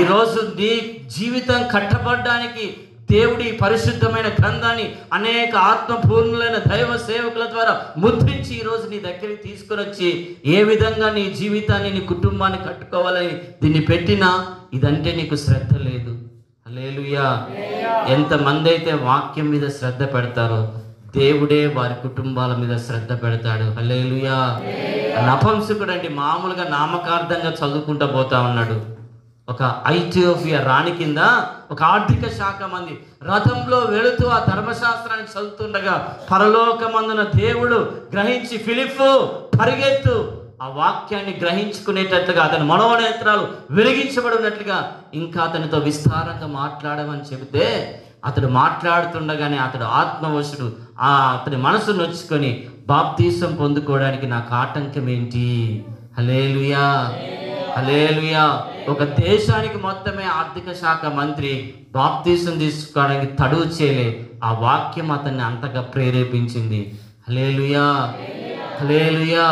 ఈరోజు నీ జీవితం కట్టబడ్డానికి దేవుడి పరిశుద్ధమైన గ్రంథాన్ని అనేక ఆత్మపూర్ణులైన దైవ సేవకుల ద్వారా ముద్రించి ఈరోజు నీ దగ్గరికి తీసుకొని వచ్చి ఏ విధంగా నీ జీవితాన్ని, నీ కుటుంబాన్ని కట్టుకోవాలని దీన్ని పెట్టినా ఇదంటే నీకు శ్రద్ధ లేదు. హల్లెలూయా. ఎంతమంది అయితే వాక్యం మీద శ్రద్ధ పెడతారో దేవుడే వారి కుటుంబాల మీద శ్రద్ధ పెడతాడు. హల్లెలూయా. నపుంసకుడు అండి మామూలుగా నామకార్థంగా చదువుకుంటూ పోతా ఉన్నాడు. ఒక ఐథియోపియా రాణి కింద ఒక ఆర్థిక శాఖ మంది రథంలో వెళుతూ ఆ ధర్మశాస్త్రాన్ని చదువుతుండగా పరలోకమందున దేవుడు గ్రహించి, ఫిలిప్పు పరిగెత్తు, ఆ వాక్యాన్ని గ్రహించుకునేటట్లుగా అతని మనోనేత్రాలు వెలిగించబడినట్లుగా ఇంకా అతనితో విస్తారంగా మాట్లాడమని చెబితే అతడు మాట్లాడుతుండగానే అతడు ఆత్మవశుడు అతని మనసు నొచ్చుకొని బాప్తీసం పొందుకోవడానికి నాకు ఆటంకం ఏంటి? హల్లెలూయా. హల్లెలూయా. ఒక దేశానికి మొత్తమే ఆర్థిక శాఖ మంత్రి బాప్తీసం తీసుకోవడానికి తడువు చేయలే, ఆ వాక్యం అతన్ని అంతగా ప్రేరేపించింది. హల్లెలూయా, హల్లెలూయా.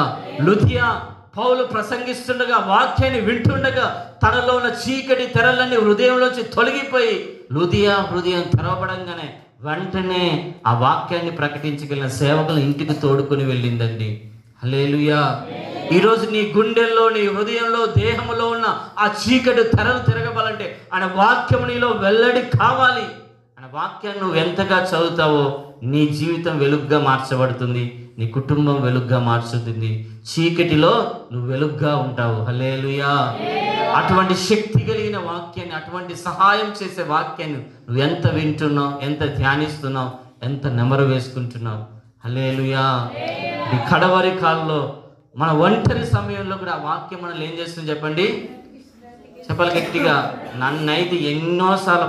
లుదియా పౌలు ప్రసంగిస్తుండగా వాక్యాన్ని వింటుండగా తనలో ఉన్న చీకటి తెరలన్నీ హృదయంలోంచి తొలగిపోయి లుదియా హృదయం తెరవబడంగానే వెంటనే ఆ వాక్యాన్ని ప్రకటించగలిగిన సేవకులు ఇంటికి తోడుకొని వెళ్ళిందండి. హల్లెలూయా. ఈరోజు నీ గుండెల్లో, నీ హృదయంలో, దేహంలో ఉన్న ఆ చీకటి తెరలు తిరగబాలంటే ఆయన వాక్యం నీలో వెల్లడి కావాలి. ఆయన వాక్యాన్ని నువ్వు ఎంతగా చదువుతావో నీ జీవితం వెలుగుగా మార్చబడుతుంది, నీ కుటుంబం వెలుగుగా మార్చుతుంది, చీకటిలో నువ్వు వెలుగుగా ఉంటావు. హల్లెలూయా. అటువంటి శక్తి కలిగిన వాక్యాన్ని, అటువంటి సహాయం చేసే వాక్యాన్ని నువ్వు ఎంత వింటున్నావు, ఎంత ధ్యానిస్తున్నావు, ఎంత నెమరు వేసుకుంటున్నావు. హల్లెలూయా. ఈ కడవరి కాలంలో మన ఒంటరి సమయంలో కూడా ఆ వాక్యం మనల్ని ఏం చేస్తుంది చెప్పండి? చెప్పాలి గట్టిగా. నన్నైతే ఎన్నోసార్లు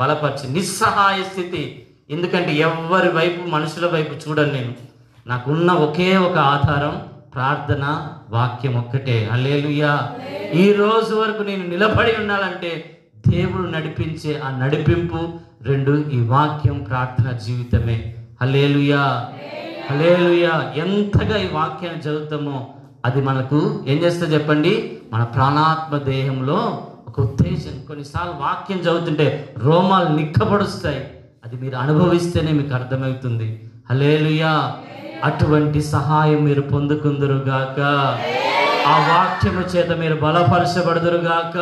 బలపరిచి నిస్సహాయ స్థితి. ఎందుకంటే ఎవరి వైపు, మనుషుల వైపు చూడను నేను. నాకున్న ఒకే ఒక ఆధారం ప్రార్థన, వాక్యం ఒక్కటే. హల్లెలూయా. ఈ రోజు వరకు నేను నిలబడి ఉండాలంటే దేవుడు నడిపించే ఆ నడిపింపు రెండు, ఈ వాక్యం, ప్రార్థన జీవితమే. హల్లెలూయా, హల్లెలూయా. ఎంతగా ఈ వాక్యాన్ని చదువుతామో అది మనకు ఏం చేస్తుంది చెప్పండి? మన ప్రాణాత్మ దేహంలో ఒక ఉత్తేజం. కొన్నిసార్లు వాక్యం చదువుతుంటే రోమాలు నిక్కబడుస్తాయి. అది మీరు అనుభవిస్తేనే మీకు అర్థమవుతుంది. హల్లెలూయా. అటువంటి సహాయం మీరు పొందుకుందురుగాక. ఆ వాక్యము చేత మీరు బలపరచబడుదురుగాక.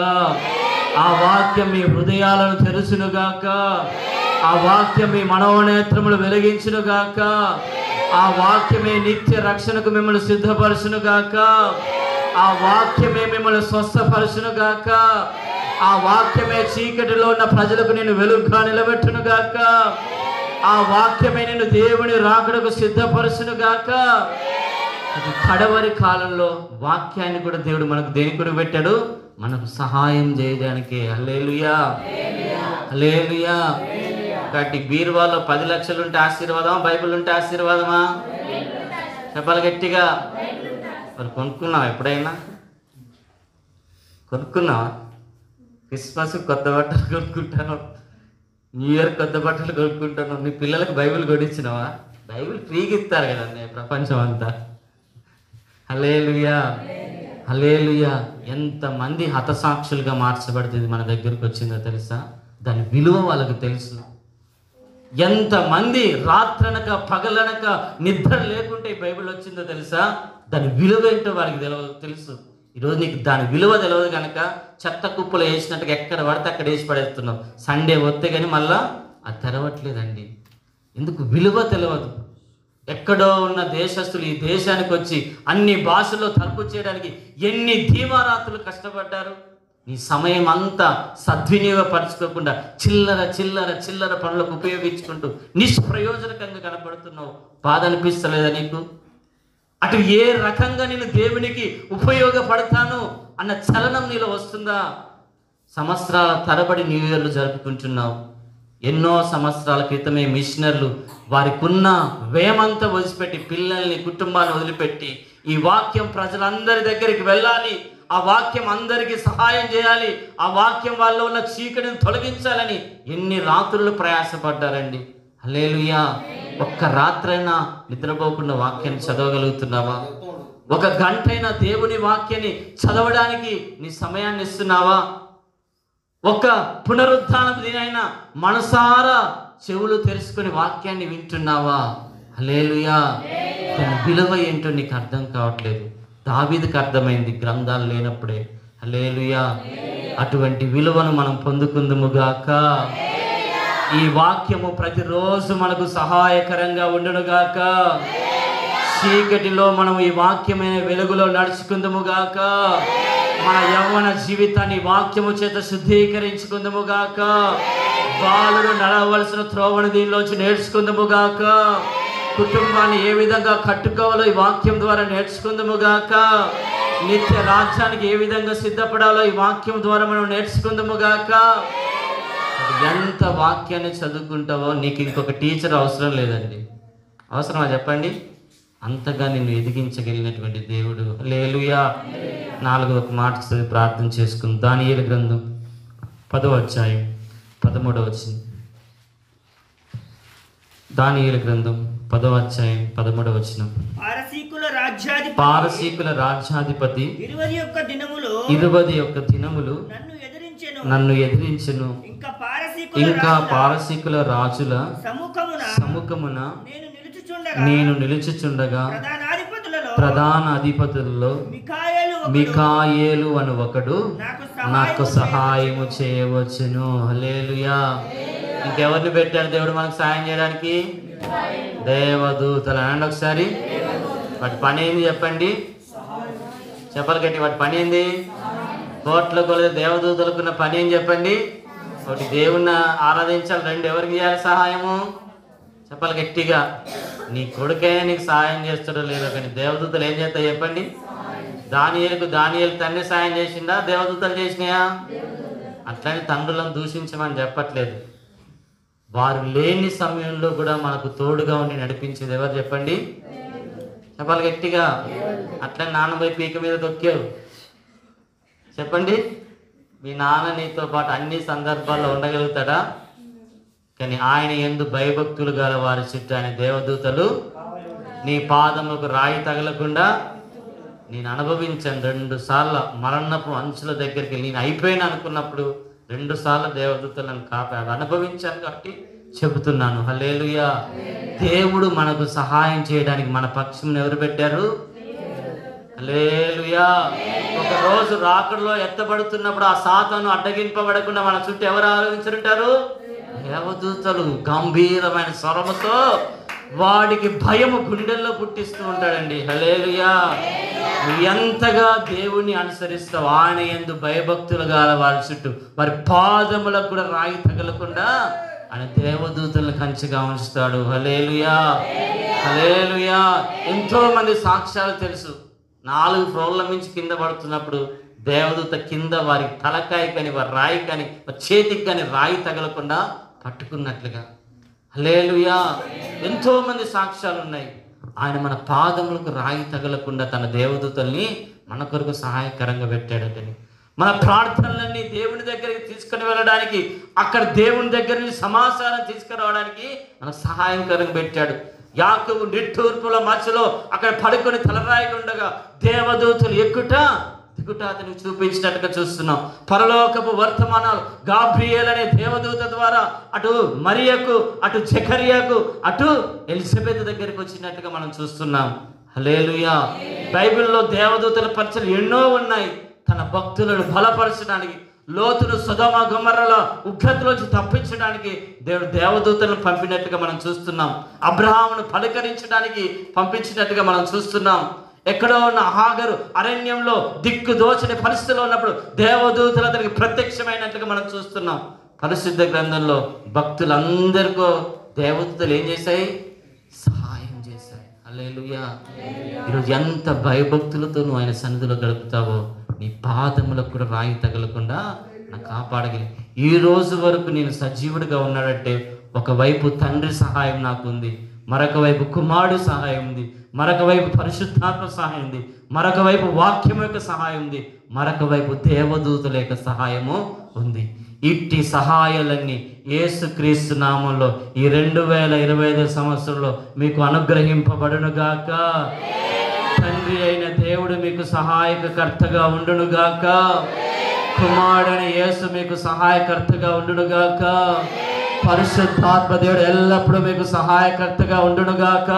ఆ వాక్యం మీ హృదయాలను తెరుచునుగాక. ఆ వాక్యం మీ మనోనేత్రములు వెలిగించునుగాక. ఆ వాక్యమే నిత్య రక్షణకు మిమ్మల్ని సిద్ధపరచునుగాక. ఆ వాక్యమే మిమ్మల్ని స్వస్థపరచునుగాక. ఆ వాక్యమే చీకటిలో ఉన్న ప్రజలకు నేను వెలుగుగా నిలబెట్టునుగాక. ఆ వాక్యమే నేను దేవుని రాకడకు సిద్ధపరచునుగాక. కడవరి కాలంలో వాక్యాన్ని కూడా దేవుడు మనకు దేనికి కూడా పెట్టాడు? మనకు సహాయం చేయడానికి. హల్లెలూయా, హల్లెలూయా. కాబట్టి బీరువాలో 10 లక్షలు ఉంటే ఆశీర్వాదమా, బైబిల్ ఉంటే ఆశీర్వాదమా? చెప్పాలి గట్టిగా. మరి కొనుక్కున్నావా? ఎప్పుడైనా కొనుక్కున్నావా? క్రిస్మస్ కొత్త బట్టలు కొనుక్కుంటాను, న్యూ ఇయర్ కొత్త బట్టలు కొనుక్కుంటాను. నీ పిల్లలకు బైబిల్ కొనిచ్చినావా? బైబిల్ ఫ్రీగా ఇస్తారు కదండి ప్రపంచం అంతా. హల్లెలూయా, హల్లెలూయా. ఎంతమంది హతసాక్షులుగా మార్చబడుతుంది మన దగ్గరకు వచ్చిందో తెలుసా? దాని విలువ వాళ్ళకు తెలుసు. ఎంతమంది రాత్రనక పగలనక నిద్ర లేకుంటే ఈ బైబిల్ వచ్చిందో తెలుసా? దాని విలువ ఏంటో వారికి తెలుసు. ఈరోజు నీకు దాని విలువ తెలియదు కనుక చెత్త కుప్పలు వేసినట్టుగా ఎక్కడ పడితే అక్కడ వేసి పడేస్తున్నావు. సండే వస్తే కానీ మళ్ళా అది తెరవట్లేదండి. ఎందుకు? విలువ తెలియదు. ఎక్కడో ఉన్న దేశస్తులు ఈ దేశానికి వచ్చి అన్ని భాషల్లో తలుపు చేయడానికి ఎన్ని దీవారాత్రులు కష్టపడ్డారు. నీ సమయం అంతా సద్వినియోగపరచుకోకుండా చిల్లర చిల్లర చిల్లర పనులకు ఉపయోగించుకుంటూ నిష్ప్రయోజనకంగా కనపడుతున్నావు. బాధ అనిపిస్తలేదా నీకు? అటు ఏ రకంగా నేను దేవునికి ఉపయోగపడతాను అన్న చలనం నీలో వస్తుందా? సంవత్సరాల తరబడి న్యూ ఇయర్లు జరుపుకుంటున్నావు. ఎన్నో సంవత్సరాల క్రితమే మిషనర్లు వారికున్న వ్యయమంతా వదిలిపెట్టి, పిల్లల్ని, కుటుంబాన్ని వదిలిపెట్టి ఈ వాక్యం ప్రజలందరి దగ్గరికి వెళ్ళాలి, ఆ వాక్యం అందరికీ సహాయం చేయాలి, ఆ వాక్యం వాళ్ళలో ఉన్న చీకటిని తొలగించాలని ఎన్ని రాత్రులు ప్రయాసపడ్డారండి. హల్లెలూయా. ఒక్క రాత్రైనా నిద్రపోకుండా వాక్యాన్ని చదవగలుగుతున్నావా? ఒక గంటైనా దేవుని వాక్యాన్ని చదవడానికి నీ సమయాన్ని ఇస్తున్నావా? ఒక పునరుద్ధానం దినైనా మనసారా చెవులు తెరుచుకొని వాక్యాన్ని వింటున్నావా? హల్లెలూయా. దాని విలువ ఏంటో నీకు అర్థం కావట్లేదు. దావీదుకు అర్థమైంది గ్రంథాలు లేనప్పుడే. హల్లెలూయా. అటువంటి విలువను మనం పొందుకుందుముగాక. ఈ వాక్యము ప్రతిరోజు మనకు సహాయకరంగా ఉండునుగాక. చీకటిలో మనం ఈ వాక్యమైన వెలుగులో నడుచుకుందుముగాక. మన యవ్వన జీవితాన్ని వాక్యము చేత శుద్ధీకరించుకుందుముగాక. బాలుడు నడవలసిన త్రోవను దీనిలోంచి నేర్చుకుందుముగాక. కుటుంబాన్ని ఏ విధంగా కట్టుకోవాలో ఈ వాక్యం ద్వారా నేర్చుకుందుముగాక. నిత్య రాజ్యానికి ఏ విధంగా సిద్ధపడాలో ఈ వాక్యం ద్వారా మనం నేర్చుకుందుముగాక. ఎంత వాక్యాన్ని చదువుకుంటావో నీకు ఇంకొక టీచర్ అవసరం లేదండి. అవసరమా చెప్పండి? అంతగా నిన్ను ఎదిగించగలిగినటువంటి దేవుడు. హల్లెలూయా. 4వ మాట చదివి ప్రార్థన చేసుకుందాం. దానియేలు గ్రంథం 10వ అధ్యాయం 13వ వచనం. దానియేలు గ్రంథం 10వ అధ్యాయం 13వ వచనం. పారసీకుల రాజ్యాధిపతి 20 దినములు నన్ను ఎదిరించెను. ఇంకా పారసీకుల రాజుల సముఖమున నేను నిలుచుచుండగా ప్రధాన అధిపతులలో మికాయేలు అను ఒకడు నాకు సహాయము చేయవచ్చును. హల్లెలూయా. ఇంకెవరిని పెట్టాడు దేవుడు మనకు సహాయం చేయడానికి? దేవదూతలు. అనండి ఒకసారి. వాటి పని ఏంది చెప్పండి? చెప్పాలి గట్టి. వాటి పని ఏంది? కోట్ల కొలది దేవదూతలకున్న పని ఏం చెప్పండి? ఒకటి దేవుణ్ణి ఆరాధించాలి. 2 ఎవరికి చేయాలి సహాయము? చెప్పాలి గట్టిగా. నీ కొడుకే నీకు సహాయం చేస్తాడో లేదో, కానీ దేవదూతలు ఏం చేస్తాయి చెప్పండి? దానియేలు తండ్రి సహాయం చేసిందా? దేవదూతలు చేసినాయా? అట్లని తండ్రులను దూషించమని చెప్పట్లేదు. వారు లేని సమయంలో కూడా మనకు తోడుగా ఉండి నడిపించేది ఎవరు చెప్పండి? చెప్పాలి గట్టిగా. అట్లా నాన్నపై పీక మీద తొక్కావు చెప్పండి. మీ నాన్న నీతో పాటు అన్ని సందర్భాల్లో ఉండగలుగుతాడా? కానీ ఆయన యందు భయభక్తులు గల వారి చుట్టూ ఆయన దేవదూతలు నీ పాదములకు రాయి తగలకుండా నేను అనుభవించాను. 2 సార్లు మరణపు అంచుల దగ్గరికి నేను అయిపోయాను అనుకున్నప్పుడు 2 సార్లు దేవదూతలను కాపాడు అనుభవించాను కాబట్టి చెబుతున్నాను. హల్లెలూయా. దేవుడు మనకు సహాయం చేయడానికి మన పక్షం ఎవరు పెట్టారు? హల్లెలూయా. ఒక రోజు రాకడలో ఎత్తబడుతున్నప్పుడు ఆ సాతాను అడ్డగింపబడకుండా మన చుట్టూ ఎవరు ఆలోచించుంటారు? దేవదూతలు గంభీరమైన స్వరముతో వాడికి భయము గుండెల్లో పుట్టిస్తూ ఉంటాడండి. హల్లెలూయా. ఎంతగా దేవుణ్ణి అనుసరిస్తావు, ఆయన యందు భయభక్తులు గల వారి చుట్టూ వారి పాదములకు కూడా రాయి తగలకుండా ఆయన దేవదూతలను కంచెగా ఉంచుతాడు. హల్లెలూయా. హల్లెలూయా. ఎంతో మంది సాక్ష్యాలు తెలుసు. 4 ఫ్లోర్ల నుంచి కింద పడుతున్నప్పుడు దేవదూత కింద వారి తలకాయ కానీ వారి రాయి కానీ చేతికి కానీ రాయి తగలకుండా పట్టుకున్నట్లుగా. హల్లెలూయా. ఎంతో మంది సాక్ష్యాలు ఉన్నాయి. ఆయన మన పాదములకు రాయి తగలకుండా తన దేవదూతల్ని మన కొరకు సహాయకరంగా పెట్టాడటని. మన ప్రార్థనలన్నీ దేవుని దగ్గరికి తీసుకుని వెళ్ళడానికి, అక్కడ దేవుని దగ్గర నుంచి సమాచారం తీసుకురావడానికి మనకు సహాయకరంగా పెట్టాడు. యాకోబు నిట్టూర్పుల మధ్యలో అక్కడ పడుకొని తలరాయిగా ఉండగా దేవదూతలు ఎక్కుట దిగుట అతనికి చూపించినట్టుగా చూస్తున్నాం. పరలోకపు వర్తమానాలు గాబ్రియేల్ అనే దేవదూత ద్వారా అటు మరియకు, అటు జకర్యాకు, అటు ఎలిజబెత్ దగ్గరికి వచ్చినట్టుగా మనం చూస్తున్నాం. హల్లెలూయా. బైబిల్లో దేవదూతల పరిచయాలు ఎన్నో ఉన్నాయి. తన భక్తులను బలపరచడానికి, లోతును సొదొమ గొమొర్రాల ఉగ్రతలోంచి తప్పించడానికి దేవుడు దేవదూతలను పంపినట్టుగా మనం చూస్తున్నాం. అబ్రహామును పలకరించడానికి పంపించినట్టుగా మనం చూస్తున్నాం. ఎక్కడో ఉన్న హాగరు అరణ్యంలో దిక్కు దోచని పరిస్థితిలో ఉన్నప్పుడు దేవదూతలు అతనికి ప్రత్యక్షమైనట్టుగా మనం చూస్తున్నాం. పరిశుద్ధ గ్రంథంలో భక్తులందరికీ దేవదూతలు ఏం చేశాయి? సహాయం చేశాయి. హల్లెలూయా. ఈరోజు ఎంత భయభక్తులతో నువ్వు ఆయన సన్నిధిలో గడుపుతావో నీ పాదములకు కూడా రాయి తగలకుండా నాకు కాపాడగలి. ఈ రోజు వరకు నేను సజీవుడిగా ఉన్నాడంటే ఒకవైపు తండ్రి సహాయం నాకు ఉంది, మరొక వైపు కుమారుడు సహాయం ఉంది, మరొక వైపు పరిశుద్ధాత్మ సహాయం ఉంది, మరొక వైపు వాక్యం యొక్క సహాయం ఉంది, మరొక వైపు దేవదూతల యొక్క సహాయము ఉంది. ఇట్టి సహాయాలన్నీ యేసుక్రీస్తు నామంలో ఈ 2025 సంవత్సరంలో మీకు అనుగ్రహింపబడునుగాక. తండ్రి అయిన దేవుడు మీకు సహాయకర్తగా ఉండునుగాక. కుమారుడైన యేసు మీకు సహాయకర్తగా ఉండునుగాక. పరిశుద్ధాత్మ దేవుడు ఎల్లప్పుడూ మీకు సహాయకర్తగా ఉండునుగాక.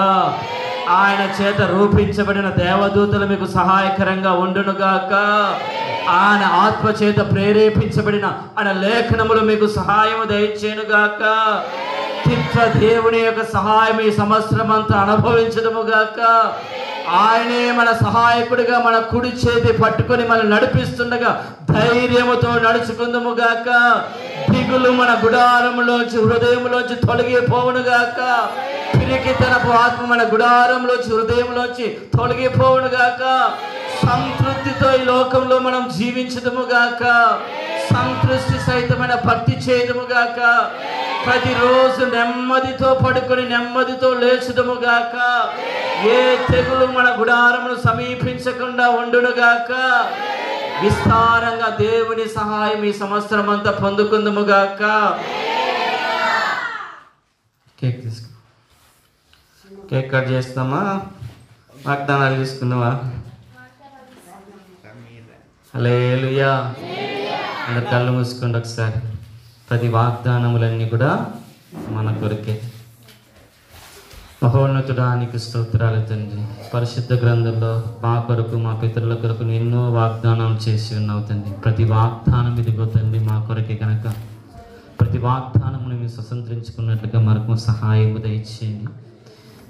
ఆయన చేత రూపించబడిన దేవదూతలు మీకు సహాయకరంగా ఉండునుగాక. ఆయన ఆత్మ చేత ప్రేరేపించబడిన ఆయన లేఖనములు మీకు సహాయము దయచేయునుగాక. తిత్ర దేవుని యొక్క సహాయం ఈ సంవత్సరం అంతా అనుభవించదుముగాక. ఆయనే మన సహాయకుడిగా మన కుడి చేతి పట్టుకొని మనం నడిపిస్తుండగా ధైర్యముతో నడుచుకుందుముగాక. దిగులు మన గుడారంలోంచి హృదయంలోంచి తొలగిపోవునుగాక. పిరికితనపు ఆత్మ మన గుడారంలోంచి హృదయంలోంచి తొలగిపోవునుగాక. సంతృప్తితో ఈ లోకంలో మనం జీవించదుముగాక. సంతృష్టి సహితమైన భక్తి చేయదుముగాక. ప్రతిరోజు నెమ్మదితో పడుకొని నెమ్మదితో లేచుదముగాక. ఏ తెగులు మన గుడారమును సమీపించకుండా ఉండునుగాక. విస్తారంగా దేవుని సహాయం ఈ సంవత్సరం అంతా పొందుకుందుముగాక. కేక్ తీసుకో. కేక్ కట్ చేస్తామా? వాగ్దానాలు తీసుకుందామా? హల్లెలూయా. అందరు కళ్ళు మూసుకోండి ఒకసారి. ప్రతి వాగ్దానములన్నీ కూడా మన కొరకే. మహోన్నతుడానికి స్తోత్రాలు తండ్రి. పరిశుద్ధ గ్రంథంలో మా కొరకు మా పితరుల కొరకు ఎన్నో వాగ్దానాలు చేసి ఉన్నావు తండ్రి. ప్రతి వాగ్దానం ఇదిగో తండ్రి మా కొరకే కనుక ప్రతి వాగ్దానమును మేము స్వతంత్రించుకున్నట్లుగా మనకు సహాయం దయచేయండి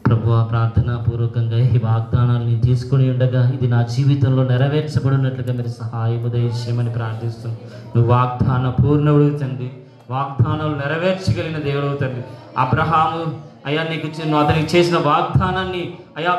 ప్రభువా. ప్రార్థనా పూర్వకంగా ఈ వాగ్దానాన్ని తీసుకుని ఉండగా ఇది నా జీవితంలో నెరవేర్చబడినట్లుగా మీరు సహాయం దయచేయమని ప్రార్థిస్తున్నాను. నువ్వు వాగ్దాన పూర్ణుడు తండ్రి, వాగ్దానాలు నెరవేర్చగలిగిన దేవుడు తండ్రి. అబ్రహాము అయ్యా నీకు అతనికి చేసిన వాగ్దానాన్ని అయ్యా